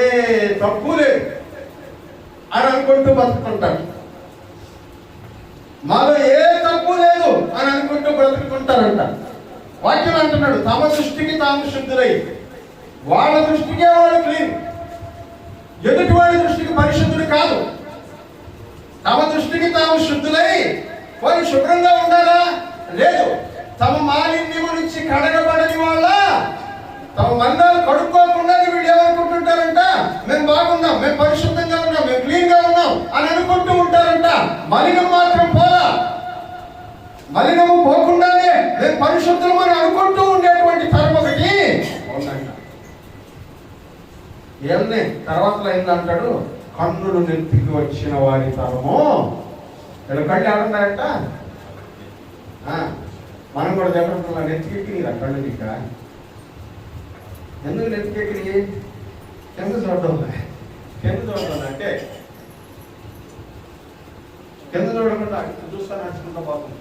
తప్పు లేదు అని అనుకుంటూ బతుకుంటారు. మాలో ఏ తప్పు లేదు అని అనుకుంటూ బ్రతుకుంటారంట. వాక్యం అంటున్నాడు తమ దృష్టికి తాము శుద్ధులై. వాళ్ళ దృష్టికే వాళ్ళు క్లీన్, ఎదుటి వాడి దృష్టికి పరిశుద్ధులు కాదు. తమ దృష్టికి తాము శుద్ధులై వాళ్ళు శుభ్రంగా ఉండాలా? లేదు. తమ మాలిన్యము నుంచి కడగబడని వాళ్ళ తమ మలినాలు కడుక్కోకుండా వీళ్ళు ఏమనుకుంటుంటారంట? మేము బాగున్నాం, మేము పరిశుద్ధంగా ఉన్నాం, మేము క్లీన్ గా ఉన్నాం అని అనుకుంటూ ఉంటారంట. మలినం మాత్రం పోలా, మలినము పోకుండానే మేము పరిశుద్ధం అని అనుకుంటూ ఉండేటువంటి తరం ఒకటి ఉందంట. ఏమని తర్వాత లైన్లో అంటాడు, కన్నులు నెత్తికి వచ్చిన వారి తరము. వీళ్ళ కళ్ళు ఏమన్నారంట? మనం కూడా చెప్పడం నెత్తికెక్కినరా కళ్ళు నీక? ఎందుకు నెత్తికెక్కి? కింద చూడడం అంటే కింద చూడకుండా చూస్తా నడుచుకుంటా పోతుంది.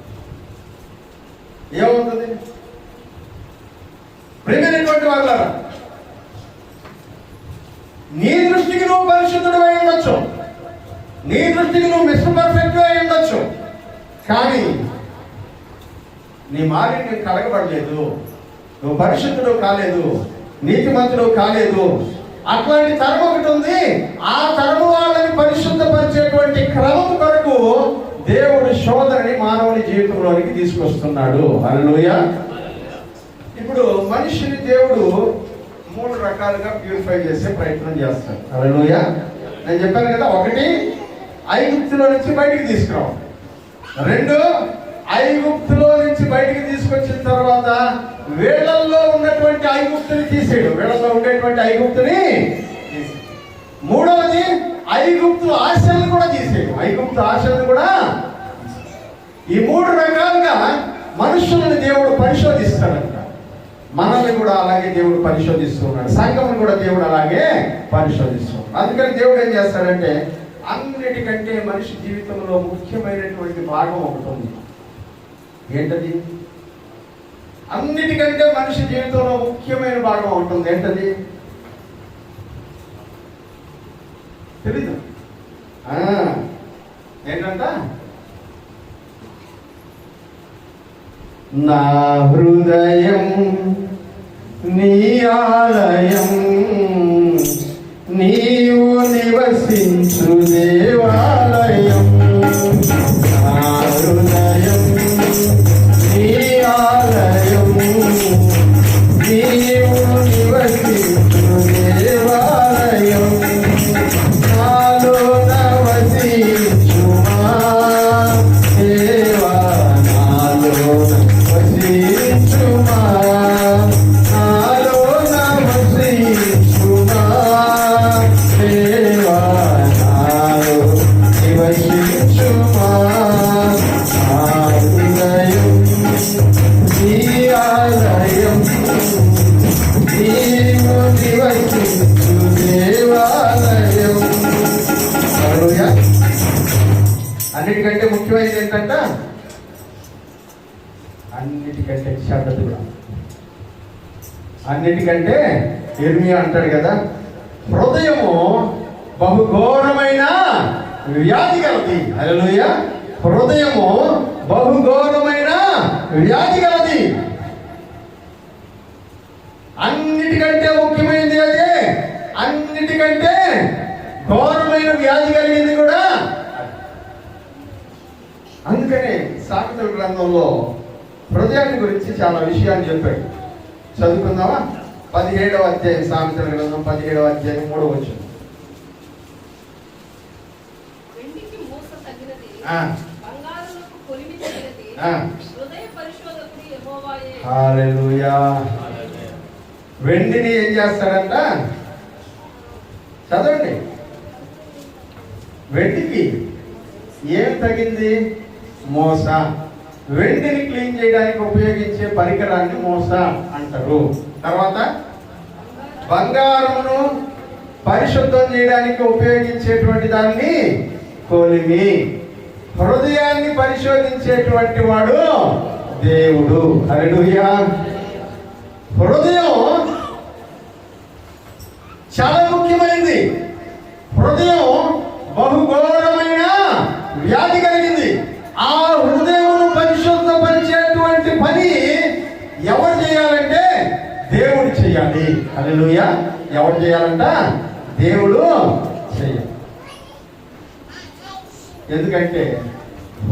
ఏమవుతుంది? ప్రియమైనటువంటి వాళ్ళారా, నీ దృష్టికి నువ్వు పరిశుద్ధుడు అయి ఉండొచ్చు, నీ దృష్టికి నువ్వు మిస్టర్ పర్ఫెక్ట్ అయి ఉండొచ్చు, కానీ నీ మాలిన్యం కడగబడలేదు, నువ్వు పరిశుద్ధుడు కాలేదు, నీతిమంతుడు కాలేదు. అట్లాంటి తరం ఒకటి ఉంది. ఆ తరము వాళ్ళని పరిశుద్ధపరిచేటువంటి క్రమం కొరకు దేవుడు శోధనని మానవుని జీవితంలోనికి తీసుకొస్తున్నాడు. హల్లెలూయా. ఇప్పుడు మనిషిని దేవుడు 3 రకాలుగా ప్యూరిఫై చేసే ప్రయత్నం చేస్తాడు. హల్లెలూయా. నేను చెప్పాను కదా, 1 ఐగుప్తులో నుంచి బయటికి తీసుకురావు, 2 ఐగుప్తులో నుంచి బయటికి తీసుకొచ్చిన తర్వాత వీళ్ళల్లో ఉన్నటువంటి ఐగుప్తుని తీసేయడం, వీళ్ళలో ఉండేటువంటి ఐగుప్తుని, 3వది ఐగుప్తు ఆశలను కూడా తీసేయడం, ఐగుప్తు ఆశలను కూడా. ఈ 3 రకాలుగా మనుషులను దేవుడు పరిశోధిస్తాడంట. మనల్ని కూడా అలాగే దేవుడు పరిశోధిస్తున్నాడు, సంఘమును కూడా దేవుడు అలాగే పరిశోధిస్తున్నాడు. అందుకని దేవుడు ఏం చేస్తాడంటే, అన్నిటికంటే మనిషి జీవితంలో ముఖ్యమైనటువంటి భాగం ఒకటి ఉంది. ఏంటది? అన్నిటికంటే మనిషి జీవితంలో ముఖ్యమైన భాగం ఉంటుంది. ఏంటది? తెలీదు. ఏంటంట? నా హృదయం నీ ఆలయం, నీవు నివసించు దేవాలయం. నా హృదయం నీ ఆలయం, నీవు నివసించు దేవాలయం. నాలో నవసించుమా దేవా, నాలో నవసించుమా, నాలో నవసించుమా దేవా, నాలో నివసించుమా. నా హృదయం నీ ఆలయం, నీవు నివసించు దేవాలయం. హల్లెలూయా. అన్నిటికంటే ముఖ్యమైనది ఏంటంట? అన్నిటికంటే చెడ్డది కూడా, అన్నిటికంటే ఇర్మియా అంటాడు కదా, హృదయము బహుఘోరమైన వ్యాధి గలది. హల్లెలూయా. హృదయము బహుఘోరమైన వ్యాధి గలది. అన్నిటికంటే ముఖ్యమైనది అదే, అన్నిటికంటే ఘోరమైన వ్యాధి కలిగింది కూడా. అందుకనే సామెతల గ్రంథంలో హృదయాన్ని గురించి చాలా విషయాలు చెప్పాడు. చదువుకుందామా? 17వ అధ్యాయం, సామెతల గ్రంథం 17వ అధ్యాయం 3వ వచనం. హల్లెలూయా. వెండిని ఏం చేస్తాడంట? చదవండి. వెండికి ఏం తగింది? మోస. వెండిని క్లీన్ చేయడానికి ఉపయోగించే పరికరాన్ని మోస అంటారు. తర్వాత బంగారమును పరిశుద్ధం చేయడానికి ఉపయోగించేటువంటి దాన్ని కొలిమి. హృదయాన్ని పరిశోధించేటువంటి వాడు దేవుడు. హల్లెలూయా. హృదయం చాలా ముఖ్యమైనది. హృదయం బహుఘోరమైన వ్యాధి కలిగింది. ఆ హృదయమును పరిశుద్ధపరిచేటువంటి పని ఎవరు చేయాలంటే దేవుడు చేయాలి. హల్లెలూయా. ఎవరు చేయాలంట? దేవుడు చేయాలి. ఎందుకంటే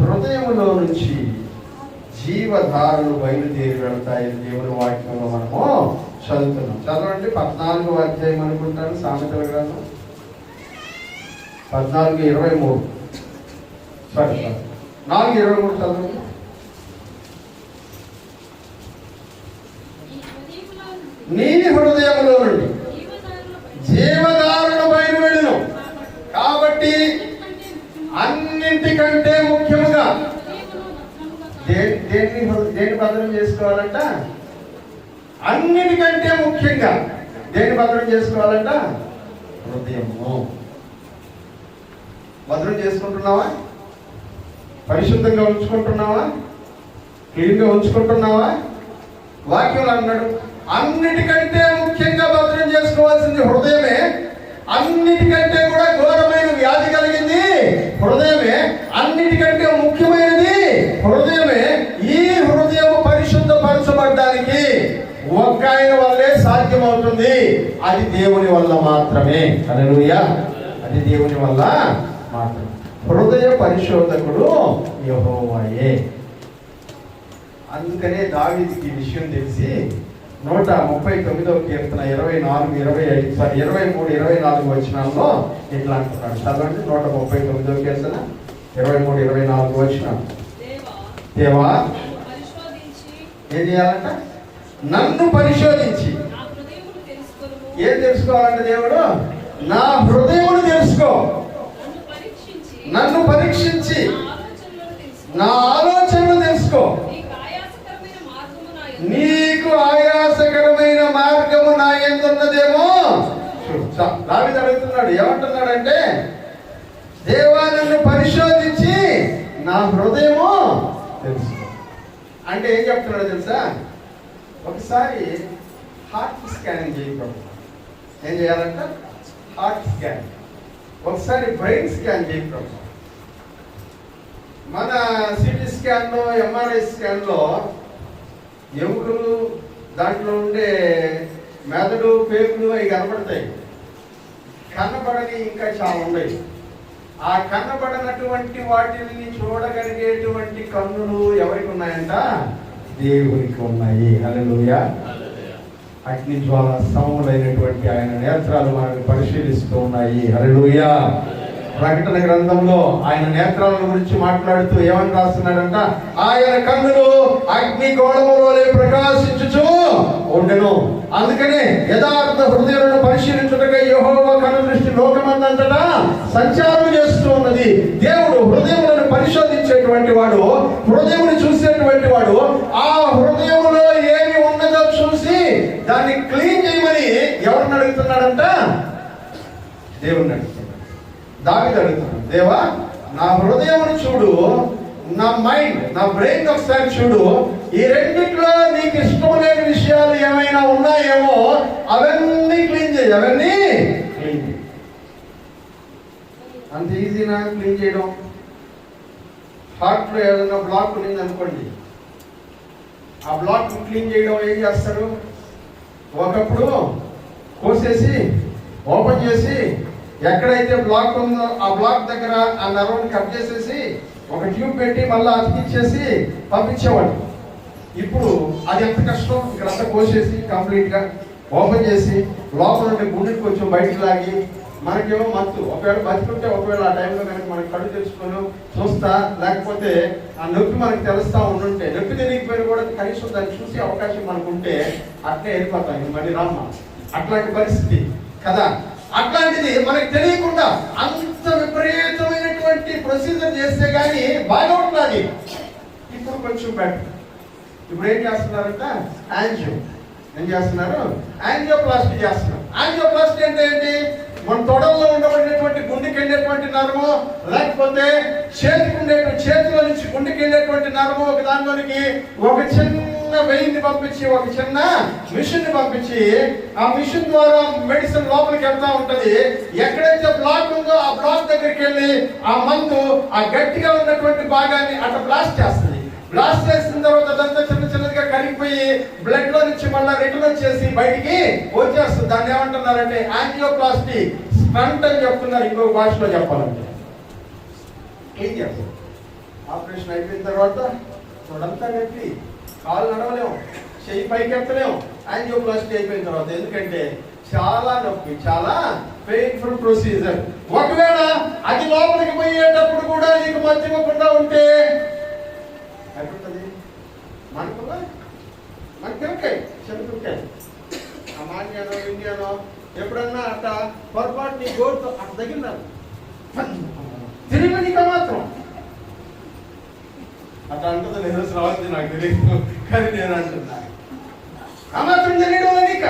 హృదయంలో నుంచి జీవధారలు బయలుదేరి వెళ్తాయని దేవుని వాక్యంలో మనము చదువుతున్నాం. చదవండి. 14వ అధ్యాయం అనుకుంటాను, సామెతల గ్రంథం 14:23. సారీ 4:23 చదవండి. నీ హృదయంలో నుండి జీవధారలు బయలు వెళ్ళును. కాబట్టి అన్నింటికంటే ముఖ్యముగా దేన్ని భద్రం చేసుకోవాలంట? అన్నిటికంటే ముఖ్యంగా దేన్ని భద్రం చేసుకోవాలంట? హృదయము. భద్రం చేసుకుంటున్నావా? పరిశుద్ధంగా ఉంచుకుంటున్నావా? క్లీన్గా ఉంచుకుంటున్నావా? వాక్యం అన్నాడు, అన్నిటికంటే ముఖ్యంగా భద్రం చేసుకోవాల్సింది హృదయమే. అన్నిటికంటే కూడా ఘోరమైన వ్యాధి కలిగింది హృదయమే. అన్నిటికంటే ముఖ్యమైనది హృదయమే. ఈ హృదయం పరిశుద్ధపరచబడ్డానికి ఒక్క ఆయన వల్లే సాధ్యమవుతుంది. అది దేవుని వల్ల మాత్రమే. హల్లెలూయా. అది దేవుని వల్ల మాత్రమే. హృదయ పరిశోధకుడు యెహోవాయే. అందుకనే దావీదుకి ఈ విషయం తెలిసి 139వ కీర్తన 23, 24 వచనాల్లో ఇట్లా అంటున్నాడు. చదవండి. 139వ కీర్తన 23, 24 వచనం. దేవా ఏం చేయాలంట? నన్ను పరిశోధించి. ఏం తెలుసుకోవాలంటే దేవుడు? నా హృదయమును తెలుసుకో. నన్ను పరీక్షించి నా ఆలోచనలు తెలుసుకో. నీకు ఆయాసకరమైన మార్గము నా యందున్నదేమో. దావీదు అడుగుతున్నాడు, ఏమంటున్నాడంటే, దేవా నన్ను పరిశోధించి నా హృదయము తెలుసుకో. అంటే ఏం చెప్తున్నాడో తెలుసా? ఒకసారి హార్ట్ స్కానింగ్ చేయకూడదు. ఏం చేయాలంట? Heart scan. ఒకసారి బ్రెయిన్ స్కాన్ చేయకూడదు. మన సిటీ స్కాన్లో, ఎంఆర్ఐ స్కాన్లో ఎముకలు, దాంట్లో ఉండే మెదడు, పేగులు అవి కనబడతాయి. కనబడని ఇంకా చాలా ఉన్నాయి. ఆ కనబడనటువంటి వాటిని చూడగలిగేటువంటి కన్నులు ఎవరికి ఉన్నాయంట? దేవునికి ఉన్నాయి. హల్లెలూయా. అగ్ని జ్వాల సమములైనటువంటి ఆయన నేత్రాలు మనల్ని పరిశీలిస్తూ ఉన్నాయి. హల్లెలూయా. ప్రకటన గ్రంథంలో ఆయన నేత్రాల గురించి మాట్లాడుతూ ఏమని రాస్తున్నాడంట? ఆయన కన్నులు అగ్ని గోళములోనే ప్రకాశించుచు ఉండెను. అందుకనే యథార్థ హృదయాలను పరిశీలించుటకై యెహోవా కను దృష్టి లోకమందంతటా సంచారం చేస్తూ ఉన్నది. దేవుడు హృదయములను పరిశోధించేటువంటి వాడు, హృదయమును చూసేటువంటి వాడు. ఆ హృదయములో ఏమి ఉన్నదో చూసి దాన్ని క్లీన్ చేయమని ఎవరిని అడుగుతున్నాడంట? దేవుణ్ణి అడుగుతున్నాడు. దావీదు అడుగుతున్నాడు, దేవా నా హృదయమును చూడు, నా మైండ్, నా బ్రెయిన్ ఒకసారి చూడు. ఈ రెండిట్లో నీకు ఇష్టం లేని విషయాలు ఏమైనా ఉన్నాయేమో అవన్నీ క్లీన్ చేయి. అవన్నీ క్లీన్ చేయి. అంత ఈజీనా క్లీన్ చేయడం? హార్ట్ లో ఏదైనా బ్లాక్ ఉంది అనుకోండి, ఆ బ్లాక్ క్లీన్ చేయడం ఏం చేస్తారు? ఒకప్పుడు కోసేసి ఓపెన్ చేసి ఎక్కడైతే బ్లాక్ ఉందో ఆ బ్లాక్ దగ్గర ఆ నర్వ్ని కట్ చేసేసి ఒక ట్యూబ్ పెట్టి మళ్ళీ అతికిచ్చేసి పంపించేవాడు. ఇప్పుడు అది ఎంత కష్టం. ఇక్కడంతా కోసేసి కంప్లీట్గా ఓపెన్ చేసి లోపల ఉండే గుండెకి కొంచెం బయటకు లాగి మనకేమో మత్తు. ఒకవేళ బతికుంటే ఒకవేళ ఆ టైంలో కనుక మనకి కళ్ళు తెలుసుకొని చూస్తా, లేకపోతే ఆ నొప్పి మనకు తెలుస్తా ఉండుంటే, నొప్పి తెలియకపోయినా కూడా కనీసం దాన్ని చూసే అవకాశం మనకు ఉంటే అట్లే వెళ్ళిపోతాం. మళ్ళీ రామ్మ అట్లాంటి పరిస్థితి కదా. అట్లాంటిది మనకు తెలియకుండా అంత విపరీతమైనటువంటి ప్రొసీజర్ చేస్తే కానీ బాగవుతుంది. ఇప్పుడు కొంచెం బెటర్. ఇప్పుడు ఏం చేస్తున్నారంట? యాంజియో. ఏం చేస్తున్నారు? యాంజియోప్లాస్టీ చేస్తున్నారు. యాంజియోప్లాస్టీ అంటే ఏంటి? మన తొడల్లో ఉండబడినటువంటి గుండెకి వెళ్ళేటువంటి నరము, లేకపోతే చేతిలో నుంచి గుండెకి వెళ్ళేటువంటి నరము ఒక దానిలోనికి ఒక చిన్న వెయిన్ని పంపించి, ఒక చిన్న మిషన్ ని పంపించి, ఆ మిషన్ ద్వారా మెడిసిన్ లోపలికి వెళ్తా ఉంటది. ఎక్కడైతే బ్లాక్ ఉందో ఆ బ్లాక్ దగ్గరికి వెళ్ళి ఆ మందు ఆ గట్టిగా ఉన్నటువంటి భాగాన్ని అట్లా బ్లాస్ట్ చేస్తుంది. బ్లాస్ట్ చేసిన తర్వాత అదంతా చిన్న చిన్నదిగా కరిగిపోయి బ్లడ్ లో నుంచి మళ్ళీ రిటర్న్ వచ్చేసి బయటికి వచ్చేస్తుంది. దాన్ని ఏమంటున్నారంటే యాంజియోప్లాస్టీ స్టంట్ అని చెప్తున్నారు. ఇంకొక భాషలో చెప్పాలంటే ఏం చేస్తారు? ఆపరేషన్ అయిపోయిన తర్వాత చూడంతా నొప్పి, కాలు నడవలేము, చెయ్యి పైకి ఎత్తలేము యాంజియోప్లాస్టీ అయిపోయిన తర్వాత. ఎందుకంటే చాలా నొప్పి, చాలా పెయిన్ఫుల్ ప్రొసీజర్. ఒకవేళ అది లోపలికి పోయేటప్పుడు కూడా నీకు మర్చిపోకుండా ఉంటే ఎట్లుంటది? మనకుగా మన పిల్లకాయ చిన్న పిల్లకాయ అమాన్యానో ఇండియానో ఎప్పుడన్నా అట్ట పొరపాటు నీ గోడుతో అట్ట తగిలినాను తిరిగి నీకు మాత్రం అట్లా అంటుంది. నేను రావచ్చు నాకు తెలియదు, కానీ నేను అంటున్నా ఆ మాత్రం తెలియడం నీక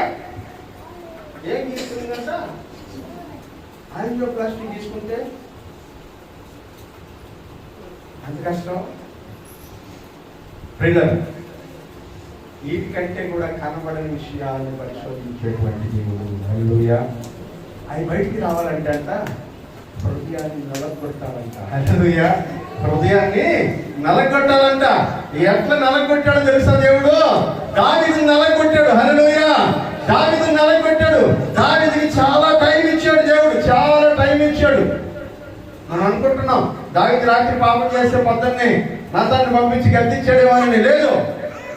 ఏం తీసుకుందంట? యాంజియోప్లాస్టీ తీసుకుంటే అంత కష్టం ప్రియులారా. వీటికంటే కూడా కనబడని విషయాలను పరిశోధించేటువంటి దేవుడు. హల్లెలూయా. అవి బయటికి రావాలంటే అంట హృదయాన్ని నలగొట్టాలంట. హల్లెలూయా. హృదయాన్ని నలగొట్టాలంట. ఎట్లా నలగొట్టాడో తెలుసా దేవుడు? దావీదుని నలగొట్టాడు. హల్లెలూయా. దావీదుని నలగొట్టాడు. దావీదుకి చాలా టైం ఇచ్చాడు దేవుడు, చాలా టైం ఇచ్చాడు. మనం అనుకుంటున్నాం దావీదు రాత్రి పాపం చేస్తే పొద్దున్నే నాతాన్ని పంపించి గద్దించాడు అని. లేదు,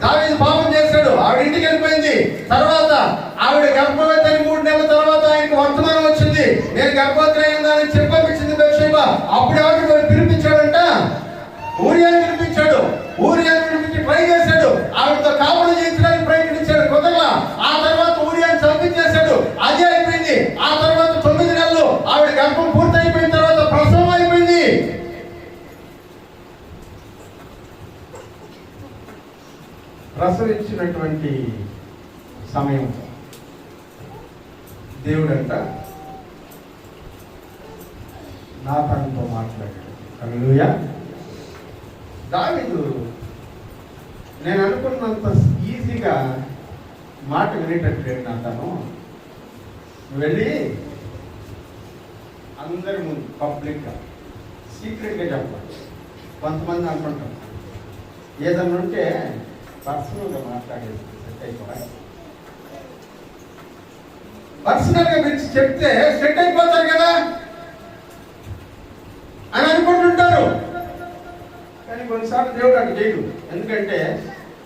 దావీదు పాపం చేశాడు, ఆవిడ ఇంటికి వెళ్ళిపోయింది. తర్వాత ఆవిడ గర్భవతి 3 నెలల తర్వాత ఆయనకు వర్తమానం వచ్చింది, నేను గర్భవతి అయిందని చెప్పిచ్చింది బత్షెబా. అప్పుడు ఎవరికి పిలిపించాడంట? ఊరియాని పిలిపించాడు. ఊరియాని పిలిపించి ట్రై చేశాడు, ఆవిడతో కాపురం చేయించడానికి ప్రయత్నించాడు, కుదరలా. ఆ తర్వాత ఊరియాని చంపించేశాడు, అదే అయిపోయింది. ఆ తర్వాత 9 నెలలు ఆవిడ గర్భం పూర్తి అయిపోయిన తర్వాత ప్రసవం అయిపోయింది. ప్రసవించినటువంటి సమయం దేవుడంట నాతానుతో మాట్లాడాడు. హల్లెలూయా. దావీదు నేను అనుకున్నంత ఈజీగా మాట వినేటట్లేడు నాతను. వెళ్ళి అందరి ముందు పబ్లిక్గా సీక్రెట్గా చెప్పాలి. కొంతమంది అనుకుంటారు ఏదన్నా ఉంటే పర్సనల్గా మాట్లాడేది సెట్ అయిపోయి, పర్సనల్గా పిలిచి చెప్తే సెట్ అయిపోతారు కదా అని అనుకుంటుంటారు. కానీ కొన్నిసార్లు దేవుడు అటు చేయడు. ఎందుకంటే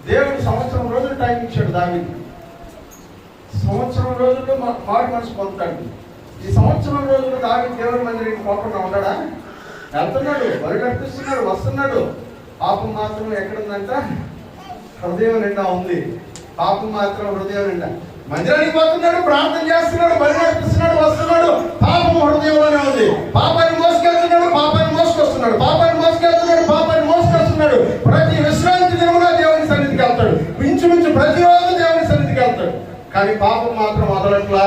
దేవుడు సంవత్సరం రోజులు టైం ఇచ్చాడు దావీదుకి. సంవత్సరం రోజుల్లో మారు మనసు పొందుతాడు. ఈ సంవత్సరం రోజులు దావీదు దేవుడి మందిరానికి పోకుండా ఉన్నాడా? వెళ్తున్నాడు, బలి అర్పిస్తున్నాడు, వస్తున్నాడు. పాపం మాత్రం ఎక్కడుందంట? హృదయం నిండా ఉంది. పాపం మాత్రం హృదయం నిండా. మందిరానికి పోతున్నాడు, ప్రార్థన చేస్తున్నాడు, బలి అర్పిస్తున్నాడు, వస్తున్నాడు. పాపం హృదయంలోనే ఉంది. పాపాన్ని మోసుకెళ్తున్నాడు, పాపాన్ని మోసుకొస్తున్నాడు, పాపాన్ని మోసుకెళ్తున్నాడు, పాపాన్ని మోసుకొస్తున్నాడు. ప్రతి విశ్రాంతి దినమున దేవుని సన్నిధికి వెళ్తాడు. ఇంచుమించు ప్రతిరోజు దేవుని సన్నిధికి వెళ్తాడు. కానీ పాపం మాత్రం వదలట్లా.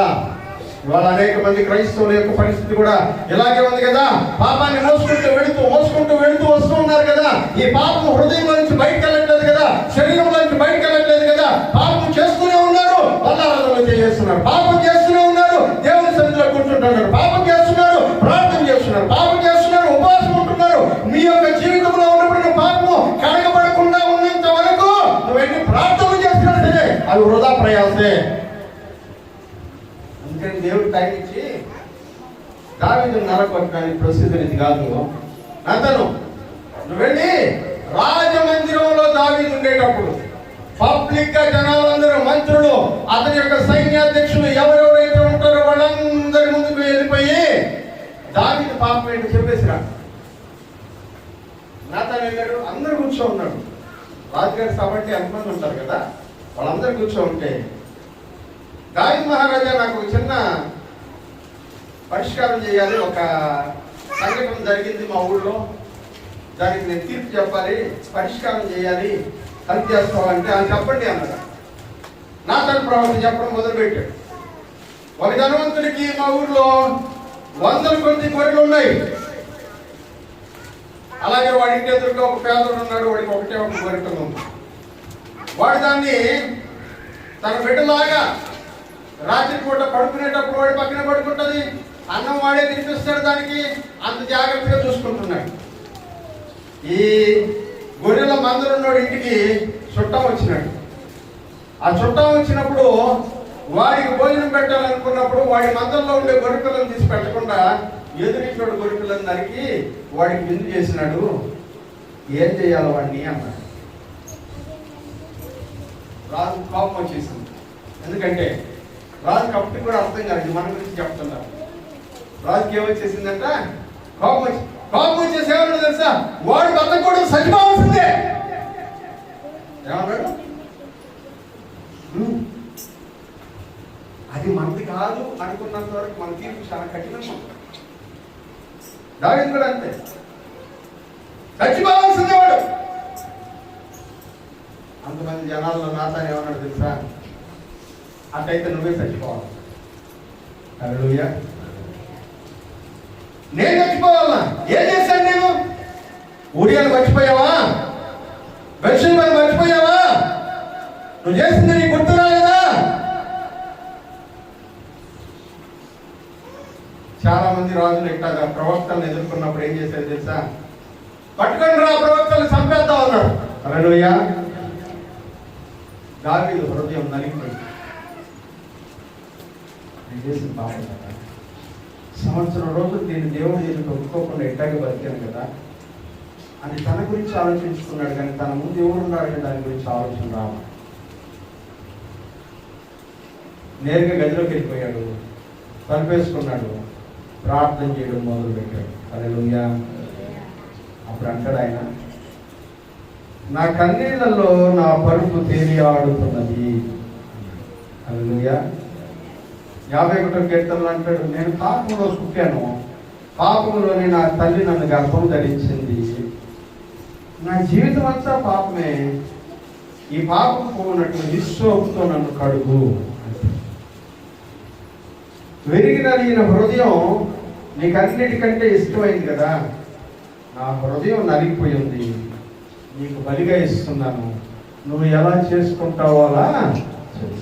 ఇవాళ అనేక మంది క్రైస్తవుల యొక్క పరిస్థితి కూడా ఇలాగే ఉంది కదా. పాపాన్ని మోసుకుంటూ వెళుతూ వస్తూ ఉన్నారు కదా. ఈ పాపం హృదయంలో నుంచి బయటకు వెళ్ళట్లేదు కదా, శరీరంలో నుంచి బయటకు వెళ్ళట్లేదు కదా. పాపం చేస్తూనే ఉన్నారు, వల్లారాధనలు చేస్తున్నారు. పాపం చేస్తూనే ఉన్నారు, దేవుని సన్నిధిలో కూర్చుంటున్నారు. పాపం చేస్తున్నారు, ప్రార్థన చేస్తున్నారు. పాపం చేస్తున్నారు, ఉపవాసం ఉంటున్నారు. మీ యొక్క జీవితంలో ఉన్నప్పుడు పాపము కడగబడకుండా ఉన్నంత వరకు నువ్వు ఎన్ని ప్రార్థనలు చేస్తున్నా సరే అది వృధా ప్రయాసే. అందుకని దేవుడు టైం ఇచ్చి దావీదుని నరకొట్టడానికి ప్రసిద్ధి ఇది కాదు. అతను నువ్వు వెళ్ళి రాజమందిరంలో దావీదు ఉండేటప్పుడు పబ్లిక్ గా జనాలందరూ, మంత్రులు, అతని యొక్క సైన్యాధ్యక్షులు ఎవరెవరైతే ఉంటారో వాళ్ళందరి ముందుకు వెళ్ళిపోయి దావీదు పాపం ఏంటో చెప్పేసిరా. నాతాను వెళ్ళాడు, అందరూ కూర్చో ఉన్నాడు. రాజుగారి సభ అంటే ఎంతమంది ఉంటారు కదా, వాళ్ళందరూ కూర్చో ఉంటే దావీదు మహారాజా నాకు ఒక చిన్న పరిష్కారం చేయాలి, ఒక సంఘటన జరిగింది మా ఊళ్ళో, దానికి నేను తీర్పు చెప్పాలి, పరిష్కారం చేయాలి, హెల్ప్ చేసుకోవాలంటే అని చెప్పండి అన్నాడు. నాతాను ప్రవక్త చెప్పడం మొదలుపెట్టాడు. ఒక ధనవంతుడికి మా ఊర్లో 100 కొద్ది గొర్రెలు ఉన్నాయి. అలాగే వాడి ఇంటి ఎదురుగా ఒక పేదడు ఉన్నాడు, వాడికి ఒకటే ఒక గొర్రె ఉంది. వాడు దాన్ని తన బిడ్డలాగా రాత్రి పూట పడుకునేటప్పుడు వాడి పక్కన పడుకుంటుంది, అన్నం వాడే తినిపిస్తాడు, దానికి అంత జాగ్రత్తగా చూసుకుంటున్నాడు. ఈ గొర్రెల మందలున్నోడి ఇంటికి చుట్టం వచ్చినాడు. ఆ చుట్టం వచ్చినప్పుడు వాడికి భోజనం పెట్టాలనుకున్నప్పుడు వాడి మందల్లో ఉండే గొర్రె పిల్లలను తీసి పెట్టకుండా ఎదురించోడు గొర్రె పిల్లలను నరికి వాడికి విందు చేసినాడు. ఏం చేయాలి వాడిని అన్నాడు. రాజు కోపం వచ్చేసింది. ఎందుకంటే రాజుకి అప్పటికి కూడా అర్థం కాదు, మన గురించి చెప్తున్నారు. రాజుకి ఏమొచ్చేసిందంట? కోపం వచ్చేసి ఏమన్నా తెలుసా? వాడు బతకూడదు, చచ్చిపోవాల్సిందే. ఏమన్నాడు? అది మనది కాదు అనుకున్నంత వరకు మన తీర్పు చాలా కఠినంగా. దావీదు కూడా అంతే, చచ్చిపోవాల్సిందే వాడు. అంతమంది జనాల్లో నాతాను ఏమన్నాడు తెలుసా? అట్టయితే నువ్వే చచ్చిపోవాలి. హల్లెలూయా. నేను చచ్చిపోవాలా? ఏం చేశాను నేను? ఊరియాను మర్చిపోయావా? బెత్షెబను మర్చిపోయావా? నువ్వు చేసింది నీకు గుర్తు రాలేదా? చాలా మంది రాజులు ఇట్లాగా ప్రవక్తలను ఎదుర్కొన్నప్పుడు ఏం చేశారు తెలుసా? పట్టుకొని రా, ప్రవక్తలు చంపేద్దాం అన్నాడు. హల్లెలూయా. దావీదు హృదయం నలిగిపోయింది. నేను చేసిన పాపం కదా, సంవత్సరం రోజులు నేను దేవుడి ఎదుట ఒప్పుకోకుండా ఎట్టాగే బతికాను కదా అని తన గురించి ఆలోచించుకున్నాడు. కానీ తన ముందు ఎవరున్నాడని దాని గురించి ఆలోచన రావాలి. నేరుగా గదిలోకి వెళ్ళిపోయాడు, తలుపేసుకున్నాడు, ప్రార్థన చేయడం మొదలు పెట్టాడు. హల్లెలూయా. అప్పుడు అంటాడు ఆయన, నా కన్నీళ్లలో నా పరుపు తేలి ఆడుతున్నది. హల్లెలూయా. 51వ కీర్తనలో అంటాడు, నేను పాపంలో పుట్టాను, పాపంలోనే నా తల్లి నన్ను గర్భం ధరించింది, నా జీవితం అంతా పాపమే, ఈ పాపం పోనట్లు నిస్సోపుతో నన్ను కడుగు. విరిగి నలిగిన హృదయం నీకన్నిటికంటే ఇష్టమైంది కదా, నా హృదయం నలిగిపోయింది, నీకు బలిగా ఇస్తున్నాను, నువ్వు ఎలా చేసుకుంటావో అలా చేసు.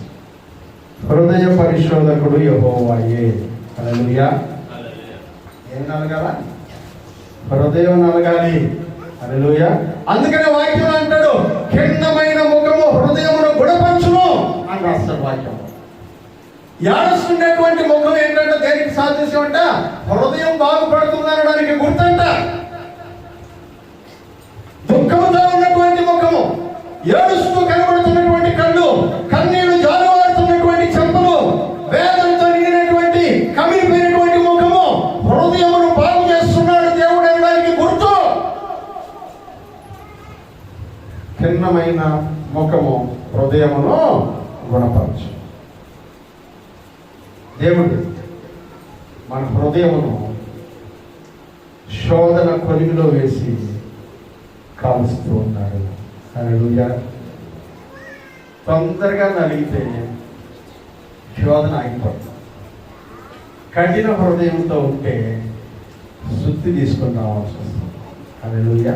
హృదయ పరిశోధకుడు యెహోవాయే. హల్లెలూయా. ఏం నలగాల? హృదయం నలగాలి. హల్లెలూయా. అందుకనే వాక్యం అంటాడు, ఖిన్నమైన ముఖము హృదయమును గుణపరచును అని రాస్తాడు వాక్యం. ఏడుస్తున్నటువంటి ముఖం ఏంటంటే దేనికి సాదృశ్యం అంట? హృదయం బాగుపడుతుందనడానికి గుర్తంట. దుఃఖంతో ఉన్నటువంటి ముఖము, ఏడుస్తూ కనబడుతున్నటువంటి కళ్ళు, కన్నీళ్లు జాలువాడుతున్నటువంటి చెంపలు, వేదనతో నిండినటువంటి కమిలిపోయినటువంటి ముఖము, హృదయమును బాగు చేస్తున్నాడు దేవుడు అనడానికి గుర్తు. ఖిన్నమైన ముఖము హృదయమును గుణపరచు. దేవుడు మన హృదయమును శోధన కొలిమిలో వేసి కాలుస్తూ ఉన్నాడు. హల్లెలూయా. తొందరగా నలిగితే శోధన ఆగిపోతుంది. కఠిన హృదయంతో ఉంటే శుద్ధి తీసుకుని రావాల్సి వస్తుంది. హల్లెలూయా.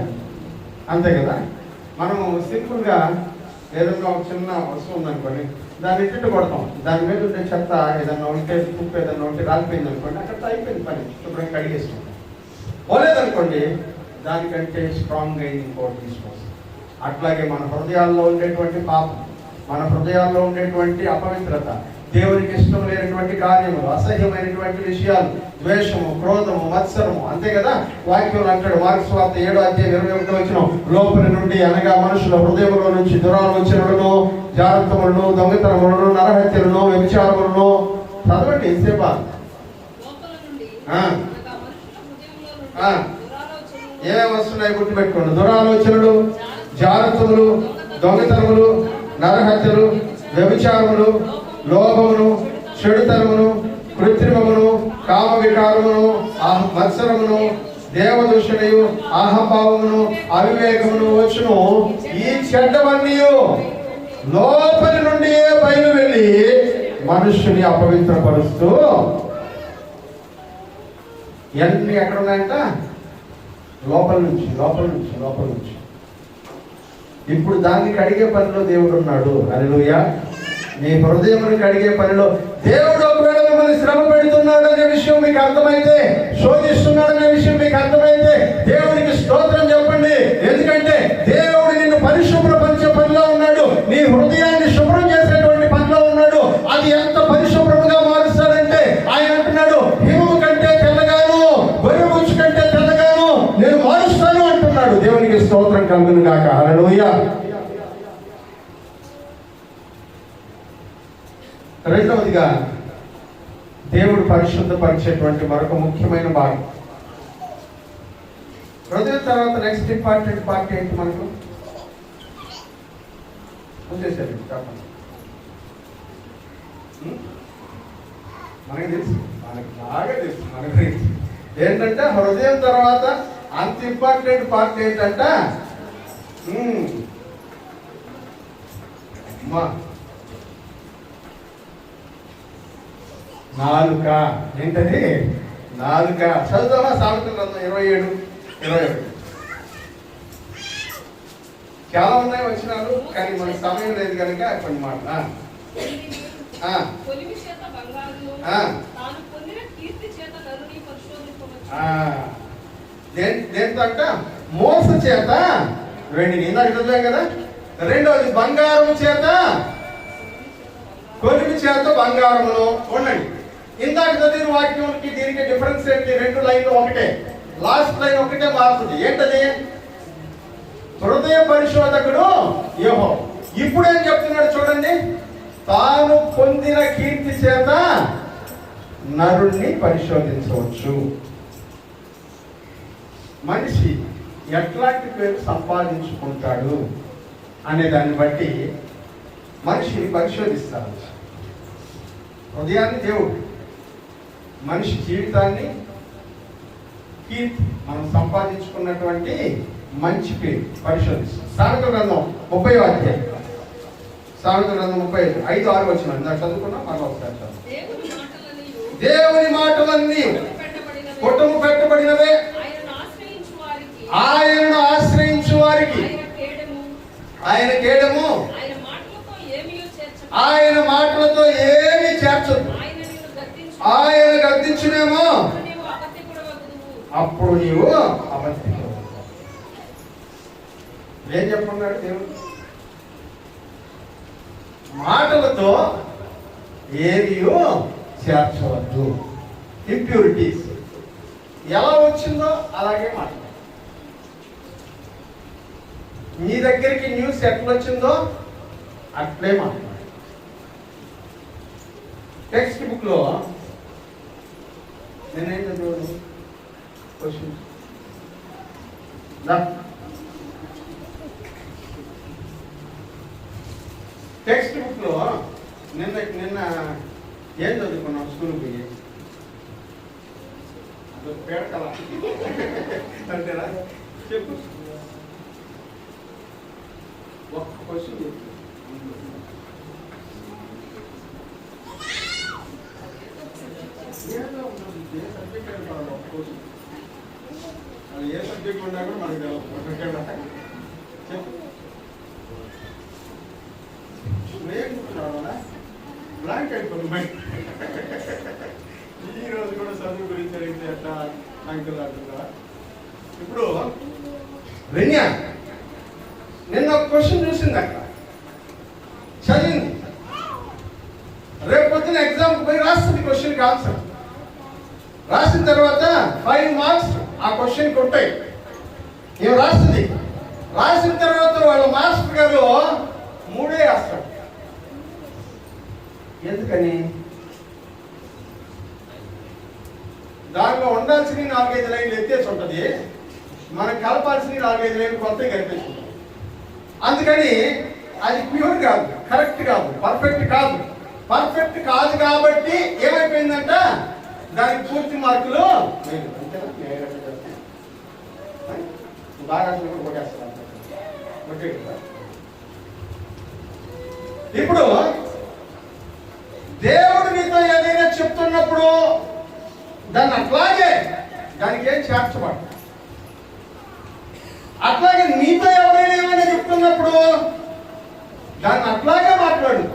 అంతే కదా. మనము సింపుల్గా ఏదన్నా ఒక చిన్న వస్తువు ఉందనుకోండి, దాన్ని ఇట్టు కొడతాం, దాని మీద ఉండే చెత్త ఏదన్నా ఉంటే, తుప్పు ఏదన్నా ఉంటే రాలిపోయింది అనుకోండి, అక్కడ అయిపోయింది పని, శుభ్రంగా కడిగేసుకుంటాం. పోలేదనుకోండి, దానికంటే స్ట్రాంగ్ అయింది ఇంకోటి తీసుకొస్తాం. అట్లాగే మన హృదయాల్లో ఉండేటువంటి పాపం, మన హృదయాల్లో ఉండేటువంటి అపవిత్రత, దేవునికి ఇష్టం లేనటువంటి కార్యములు, అసహ్యమైనటువంటి విషయాలు, ద్వేషము, క్రోధము, మత్సరము, అంతే కదా. వాక్యంలో అంటాడు, మార్క్స్ వార్త 7:21 లోపలి నుండి అనగా మనుషుల హృదయంలో నుంచి దురాలోచనలను, జాగ్రత్తములను, దొంగతనములను, నరహత్యలను, వ్యభిచారములను. చదవండి ఎంతసేపా? ఏమేమి వస్తున్నాయి గుర్తుపెట్టుకోండి. దురాలోచనలు, జాగ్రత్తములు, దొంగతనములు, నరహత్యలు, వ్యభిచారములు, లోభమును, చెడుతనమును, కృత్రిమమును, కామ వికారమును, మత్సరమును, దేవదూషణయు, అహంభావమును, అవివేకమును వచ్చును. ఈ చెడ్డవన్నీ లోపలి నుండి బయలు వెళ్ళి మనుష్యుని అపవిత్రపరుస్తూ. ఇవన్నీ ఎక్కడ ఉన్నాయంట? లోపల నుంచి, లోపల నుంచి, లోపల నుంచి. ఇప్పుడు దాన్ని కడిగే పనిలో దేవుడు ఉన్నాడు. హల్లెలూయా. నీ హృదయమును కడిగే పనిలో దేవుడు ఒకవేళ మిమ్మల్ని శ్రమ పెడుతున్నాడు అనే విషయం మీకు అర్థమైతే, శోధిస్తున్నాడు అనే విషయం మీకు అర్థమైతే దేవునికి స్తోత్రం చెప్పండి. ఎందుకంటే దేవుడు నిన్ను పరిశుభ్రపరిచే పనిలో ఉన్నాడు, నీ హృదయాన్ని శుభ్రం చేసేటువంటి పనిలో ఉన్నాడు. అది ఎంత పరిశుభ్రంగా మారుస్తాడంటే ఆయన అంటున్నాడు, హిమము కంటే తెల్లగాను, గొర్రెబుచ్చు కంటే తెల్లగాను నేను మారుస్తాను అంటున్నాడు. దేవునికి స్తోత్రం కలుగును గాక. హల్లెలూయా. రెండవదిగా దేవుడు పరిశుద్ధపరిచేటువంటి మరొక ముఖ్యమైన భాగం హృదయం. తర్వాత నెక్స్ట్ ఇంపార్టెంట్ పార్ట్ ఏంటి? మనకు వచ్చేసారు చెప్పండి. మనకి తెలుసు, మనకి బాగా తెలుసు మన గురించి ఏంటంటే హృదయం తర్వాత అంత ఇంపార్టెంట్ పార్ట్ ఏంటంట? నాలుక. ఏంటది? నాలుక. చదువుతామా? సామెతల గ్రంథం 27:21. చాలా ఉన్నాయి వచనాలు, కానీ మనకి సమయం లేదు కనుక కొన్ని మాటలు. దేంతో అంట? మోస చేత వెండిని, ఇందాక చదివాం కదా. రెండవది బంగారం చేత, కొలిమి చేత బంగారమును. ఉండండి, ఇందాక చదివిన వాక్యానికి దీనికి డిఫరెన్స్ ఏంటి? రెండు లైన్లు ఒకటే, లాస్ట్ లైన్ ఒకటే మారుతుంది. ఏంటది? హృదయ పరిశోధకుడు యెహోవా. ఇప్పుడు ఏం చెప్తున్నాడు చూడండి, తాను పొందిన కీర్తి చేత నరుణ్ణి పరిశోధించవచ్చు. మనిషి ఎట్లాంటి పేరు సంపాదించుకుంటాడు అనే దాన్ని బట్టి మనిషిని పరిశోధిస్తారు. హృదయాన్ని దేవుడు, మనిషి జీవితాన్ని, కీర్తి, మనం సంపాదించుకున్నటువంటి మంచి పేరు పరిశోధిస్తాం. సామెతల గ్రంథం 30వ అధ్యాయం, సామెతల గ్రంథం 35:6 వచ్చిన చదువుకున్నా. మరొక ఒకసారి చదువు. దేవుని మాటలన్నీ కుటుంబ పెట్టబడినవే, ఆయనను ఆశ్రయించు వారికి ఆయన కేడము, ఆయన మాటలతో ఏమీ చేర్చదు. ఆయన గద్దించునేమో, అప్పుడు నీవు అబద్ధం. ఏం చెప్పుకున్నాడు దేవుడు? మాటలతో ఏమీయో చేర్చవద్దు. ఇంప్యూరిటీస్ ఎలా వచ్చిందో అలాగే మాట్లాడు. నీ దగ్గరికి న్యూస్ ఎట్లా వచ్చిందో అట్లే మాట్లాడు. టెక్స్ట్ బుక్ లో నేనేం చదివాను? క్వశ్చన్ టెక్స్ట్ బుక్ లో నిన్న ఏం చదువుకున్నాం? స్కూల్కి పోయి పేడకలా అంతేనా? చెప్పు, ఒక్క క్వశ్చన్ చెప్పు. ఏదో ఏ సబ్జెక్ట్ అయినా ఒక్క క్వశ్చన్, అది ఏ సబ్జెక్ట్ ఉన్నా కూడా మనకి తెలియదు. చెప్పు. ఏం గుర్తున్నాడా? బ్లాంక్ అయిపోతుంది. ఈ రోజు కూడా చదువు గురించి అడిగితే ఎట్లా అంకులు అంటున్నారా? ఇప్పుడు విన్యా నిన్న ఒక క్వశ్చన్ చూసింది, అక్కడ చదివింది, రేపు పొద్దున ఎగ్జామ్కి పోయి రాస్తుంది క్వశ్చన్కి ఆన్సర్. రాసిన తర్వాత 5 మార్క్స్ ఆ క్వశ్చన్కి ఉంటాయి. ఏం రాస్తుంది? రాసిన తర్వాత వాళ్ళ మాస్టర్ గారు 3 రాస్తాడు. ఎందుకని? దానిలో ఉండాల్సిన 4-5 లైన్లు ఎత్తేసి ఉంటుంది, మనకు కలపాల్సిన 4-5 లైన్లు కొత్తగా కనిపిస్తుంది. అందుకని అది ప్యూర్ కాదు, కరెక్ట్ కాదు, పర్ఫెక్ట్ కాదు. పర్ఫెక్ట్ కాదు కాబట్టి ఏమైపోయిందంట, దానికి పూర్తి మార్కులు బాగా కొట్టేస్తారు. ఇప్పుడు దేవుడు నీతో ఏదైనా చెప్తున్నప్పుడు దాన్ని అట్లాగే, దానికి ఏం చేర్చబడ. అట్లాగే నీతో ఎవరైనా ఏమైనా చెప్తున్నప్పుడు దాన్ని అట్లాగే మాట్లాడు,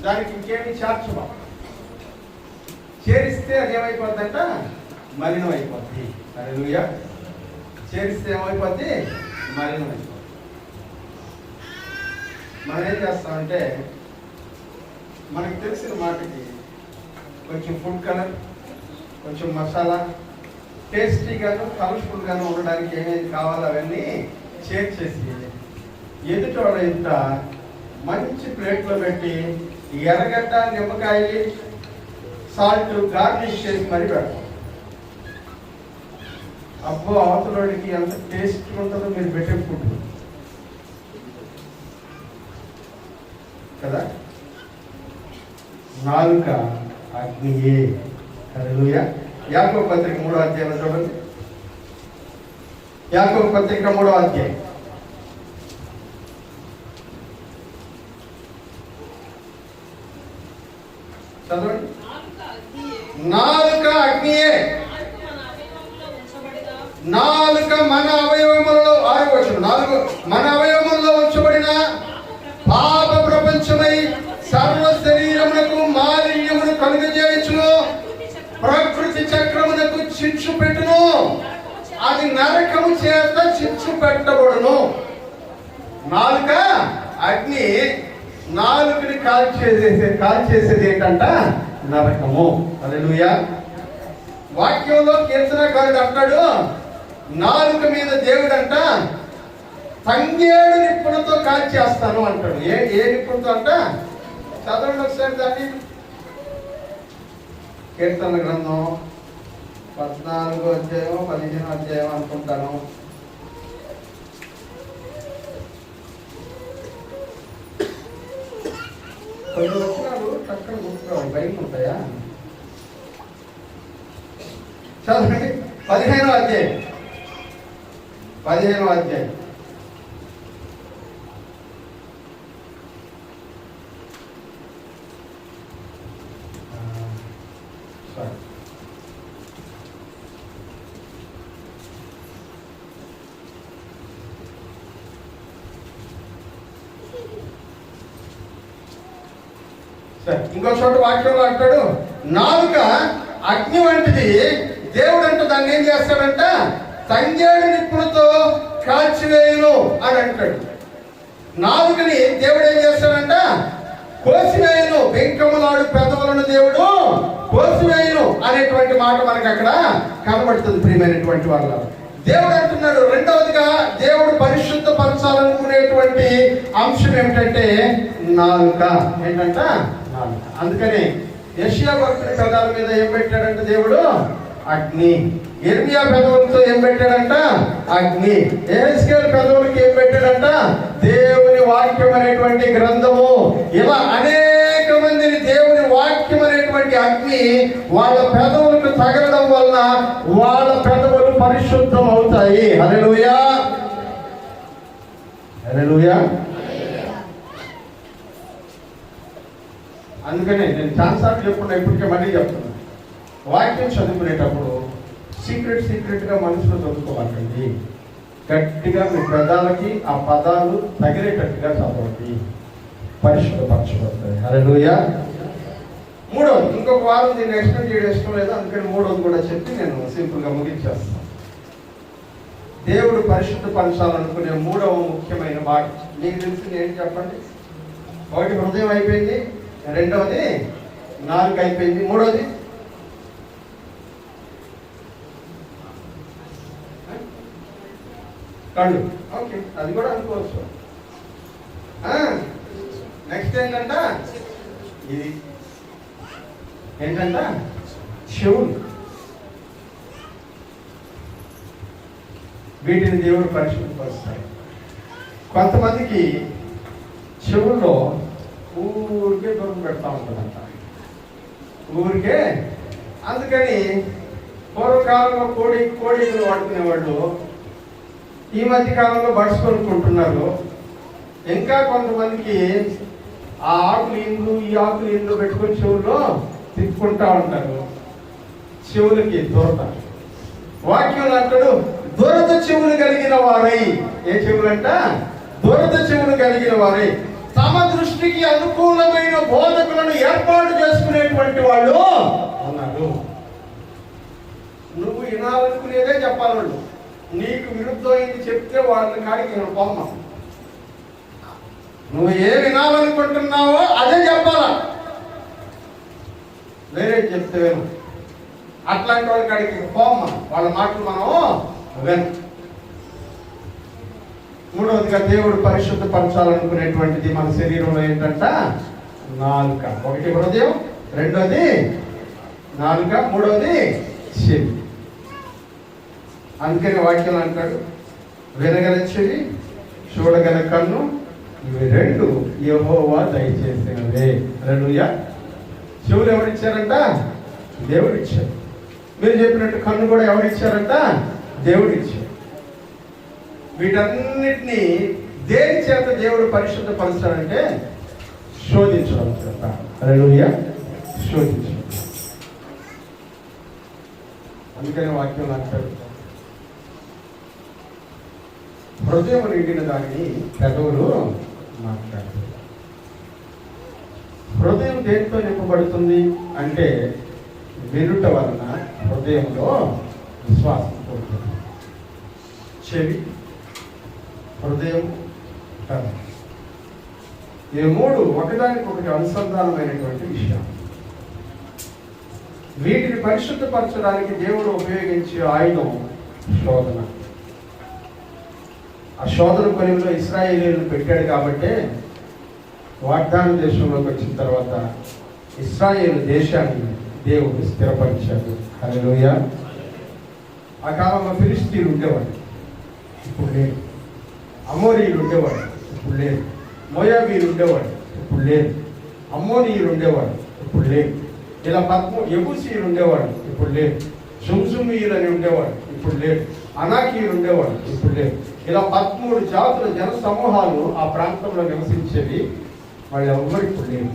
దానికి ఇంకేమి చేర్చబడ. చేరిస్తే అది ఏమైపోద్దంట, మలినం అయిపోద్ది. హల్లెలూయా. చేరిస్తే ఏమైపోద్ది, మలినం అయిపోద్ది. మనం ఏం చేస్తామంటే, మనకు తెలిసిన మాటకి కొంచెం ఫుడ్ కలర్, కొంచెం మసాలా, టేస్టీగాను కలర్ఫుల్గాను ఉండడానికి ఏమేమి కావాలో అవన్నీ చేర్చేసి ఎదుటోడ ఇంత మంచి ప్లేట్లో పెట్టి ఎర్రగడ్డ, నిమ్మకాయ, సాల్ట్ గార్నిష్ చేసి మరీ పెడతాం. అబ్బో, అవతలోడికి ఎంత టేస్ట్ ఉంటుందో మీరు పెట్టే ఫుడ్ కదా. నాలుక అగ్నియే. హల్లెలూయా. యాకోబు పత్రిక 3వ అధ్యాయంలో చూడండి. యాకోబు పత్రిక 3వ అధ్యాయం చదవండి. నాలుక అగ్నియే. నాలుక మన అవయవములలో, 6వ వచనం, నాలుగు మన అవయవములు నరకము చేత చిచ్చు పెట్టబడును. నాలుక అగ్ని, నాలుకని కాల్చేసేది ఏంటంట? నరకము. హల్లెలూయా. వాక్యంలో కీర్తనకారుడు అంటాడు, నాలుక మీద దేవుడంట తంగేడు నిప్పులతో కాల్చేస్తాను అంటాడు. ఏ నిప్పులతో అంట? చదవండి ఒకసారి దాన్ని. కీర్తన గ్రంథం 14వ అధ్యాయం 15వ అధ్యాయం అనుకుంటాను. కొన్ని వచ్చినాడు చక్కగా గుర్తురావు, భయం ఉంటాయా? చదవండి. 15వ అధ్యాయం 15వ అధ్యాయం. ఇంకో చోట వాక్యంలో అంటాడు, నాలుక అగ్ని వంటిది, దేవుడు అంట దాన్ని ఏం చేస్తాడంట? తంగేడు నిప్పులతో కాల్చివేయును అని అంటాడు. నాలుకని దేవుడు ఏం చేస్తాడంట? కోసివేయును. వెంకములాడు పెదవులను దేవుడు కోసివేయును అనేటువంటి మాట మనకు అక్కడ కనబడుతుంది. ప్రియమైనటువంటి వాళ్ళ దేవుడు అంటున్నాడు. రెండవదిగా దేవుడు పరిశుద్ధ పరచాలనుకునేటువంటి అంశం ఏమిటంటే నాలుక. ఏంటంట? నాలుక. అందుకని యెషయా భక్తుడి పెదాల మీద ఏం పెట్టాడంట దేవుడు? అగ్ని. ఇర్మియా పెదవులతో ఏం పెట్టాడంట? అగ్ని. యెహెజ్కేలు పెదవులకి ఏం పెట్టాడంట? దేవుని వాక్యం అనేటువంటి గ్రంథము. ఇలా అనేక మందిని దేవుని వాక్యం అనేటువంటి అగ్ని వాళ్ళ పెదవులకు తగలడం వలన వాళ్ళ పెదవులు పరిశుద్ధం అవుతాయి. హల్లెలూయా, హల్లెలూయా. అందుకనే నేను చాలాసార్లు చెప్పుకున్నా, ఇప్పటికే మళ్ళీ చెప్తున్నా, వాక్యం చదువుకునేటప్పుడు సీక్రెట్గా మనసులో చదువుకోవాలండి. గట్టిగా మీ పెదాలకి ఆ పదాలు తగిలేటట్టుగా చదవండి, పరిశుద్ధపరచబడతాయి. హల్లెలూయా. మూడవది, ఇంకొక వారం దీన్ని ఎక్స్ప్లెయిన్ చేయడం ఇష్టం లేదు, అందుకని మూడవది కూడా చెప్పి నేను సింపుల్గా ముగించేస్తాను. దేవుడు పరిశుద్ధపరచాలనుకునే మూడవ ముఖ్యమైన భాగం మీకు తెలిసింది ఏంటి చెప్పండి? ఒకటి హృదయం అయిపోయింది, రెండవది నాలుక అయిపోయింది, మూడవది కళ్ళు. ఓకే, అది కూడా అనుకోవచ్చు. నెక్స్ట్ ఏంటంట? ఇది ఏంటంట? చెవులు. వీటిని దేవుడు పరిశుద్ధపరుస్తాడు. కొంతమందికి చెవుల్లో ఊరికే దూరం పెడతా ఉంటుందంట, ఊరికే. అందుకని పూర్వకాలంలో కోడిలు వాడుకునేవాళ్ళు ఈ మధ్య కాలంలో బడ్స్ కొనుక్కుంటున్నారు. ఇంకా కొంతమందికి ఆ ఆకులు ఇందు ఈ ఆకులు ఇందు పెట్టుకొని చెవుల్లో తిప్పుకుంటా ఉంటారు. చెవులకి దూరత. వాక్యం అంటాడు, దురద చెవులు కలిగిన వారై. ఏ చెవులంట? దురద చెవులు కలిగిన వారై తమ దృష్టికి అనుకూలమైన బోధకులను ఏర్పాటు చేసుకునేటువంటి వాళ్ళు ఉన్నారు. నువ్వు వినాలనుకునేదే చెప్పాలి. వాళ్ళు నీకు విరుద్ధమైంది చెప్తే వాళ్ళ కాడికి నేను పోమ్మ. నువ్వు ఏ వినాలనుకుంటున్నావో అదే చెప్పాలా, వేరే చెప్తే విను. అట్లాంటి వాళ్ళ కాడికి పోమ్మ, వాళ్ళ మాటలు మనం విను. మూడవదిగా దేవుడు పరిశుద్ధపరచాలనుకునేటువంటిది మన శరీరంలో ఏంటంట? నాలుక. ఒకటి హృదయం, రెండోది నాలుక, మూడవది చెవి. అందుకని వాక్యం అంటాడు, వినగల చెవి, చూడగల కన్ను, ఇవి రెండు యెహోవా దయచేసినవే. హల్లెలూయా. చెవులు ఎవరిచ్చారంట? దేవుడు ఇచ్చారు. మీరు చెప్పినట్టు కన్ను కూడా ఎవరిచ్చారంట? దేవుడు ఇచ్చారు. వీటన్నిటినీ దేని చేత దేవుడు పరిశుద్ధపరుస్తాడంటే శోధించడం చేత. హల్లెలూయా. శోధించడం. అందుకని వాక్యం అంటాడు, హృదయం నిండిన దానిని పెదవులు మాట్లాడతాయి. హృదయం దేనితో నింపబడుతుంది అంటే వినుట వలన హృదయంలో విశ్వాసం పుడుతుంది. చెవి, హృదయం, తల. ఈ మూడు ఒకదానికొకటి అనుసంధానమైనటువంటి విషయం. వీటిని పరిశుద్ధపరచడానికి దేవుడు ఉపయోగించే ఆయుధం శోధన. ఆ శోధన కొలిమిలో ఇశ్రాయేలీయులను పెట్టాడు కాబట్టే వాగ్దాన దేశంలోకి వచ్చిన తర్వాత ఇశ్రాయేలు దేశాన్ని దేవుడు స్థిరపరిచాడు. హల్లెలూయా. ఆ కాలంలో ఫిలిష్తీయులు ఉండేవాడు, ఇప్పుడు లేదు. అమోరీయులు ఉండేవాడు, ఇప్పుడు లేదు. మోయాబీయులు ఉండేవాడు, ఇప్పుడు లేదు. అమ్మోనీయులు ఉండేవాడు, ఇప్పుడు లేదు. ఇలా యెబూసీయులు ఉండేవాడు, ఇప్పుడు లేదు. జుమ్జుమీయులు అని ఉండేవాడు, ఇప్పుడు లేదు. అనాకీయులు ఉండేవాడు, ఇప్పుడు లేదు. ఇలా 13 జాతుల జన సమూహాలు ఆ ప్రాంతంలో నివసించేవి. వాళ్ళు ఎవరు ఇప్పుడు లేరు.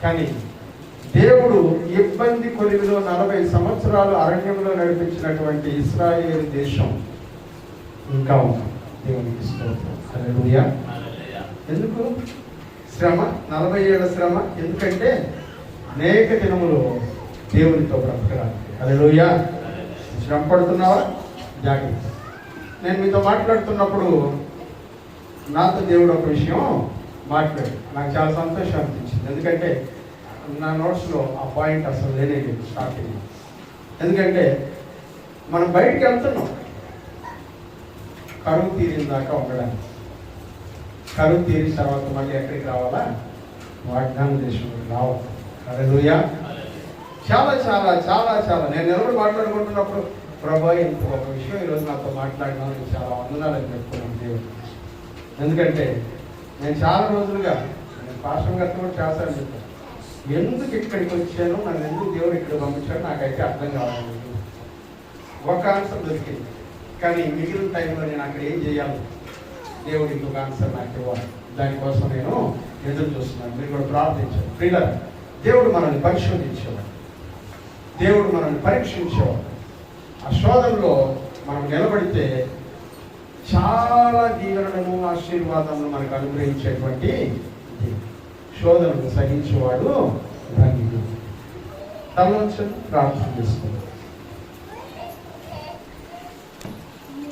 కానీ దేవుడు ఇబ్బంది కొలిమిలో 40 సంవత్సరాలు అరణ్యంలో నడిపించినటువంటి ఇశ్రాయేలు దేశం ఇంకా ఉంది. దేవునికి స్తోత్రం. హల్లెలూయా. ఎందుకు శ్రమ? 40 ఏళ్ల శ్రమ. ఎందుకంటే అనేక దినములు దేవునితో బ్రతకరాలి. హల్లెలూయా. శ్రమ పడుతున్నావా? జాగ్రత్త. నేను మీతో మాట్లాడుతున్నప్పుడు నాతో దేవుడు ఒక విషయం మాట్లాడు. నాకు చాలా సంతోషం అనిపించింది. ఎందుకంటే నా నోట్స్లో ఆ పాయింట్ అసలు లేనేది స్టార్టింగ్. ఎందుకంటే మనం బయటికి వెళ్తున్నాం కరువు తీరిన దాకా ఉండడానికి. కరువు తీరిన తర్వాత మళ్ళీ ఎక్కడికి రావాలా? వాగ్దాన దేశంలోకి రావాలి. హల్లెలూయా. చాలా చాలా చాలా చాలా నేను ఎవరు మాట్లాడుకుంటున్నప్పుడు ప్రభా ఇంత ఒక విషయం ఈరోజు నాతో మాట్లాడినాను, చాలా వందనాలని చెప్పుకున్నాను దేవుడు. ఎందుకంటే నేను చాలా రోజులుగా నేను పాస్టర్ గారితో కూడా చాలాసార్లు చెప్పాను, ఎందుకు ఇక్కడికి వచ్చాను, నన్ను ఎందుకు దేవుడు ఇక్కడ పంపించాడు నాకైతే అర్థం కావాలి. ఒక ఆన్సర్ దొరికింది, కానీ మిగిలిన టైంలో నేను అక్కడ ఏం చేయాలి, దేవుడు ఇంకొక ఆన్సర్ నాకు ఇవ్వాలి. దానికోసం నేను ఎదురు చూస్తున్నాను. మీరు కూడా ప్రార్థించారు. ప్రియులారా, దేవుడు మనల్ని పరిశోధించేవాడు, దేవుడు మనల్ని పరీక్షించేవాడు. ఆ శోధనలో మనం నిలబడితే చాలా దీవెనలను ఆశీర్వాదాలను మనకు అనుగ్రహించేటువంటి శోధనను సహించేవాడు ధన్యుడు. తల నుంచి ప్రార్థన చేసుకుంటాం.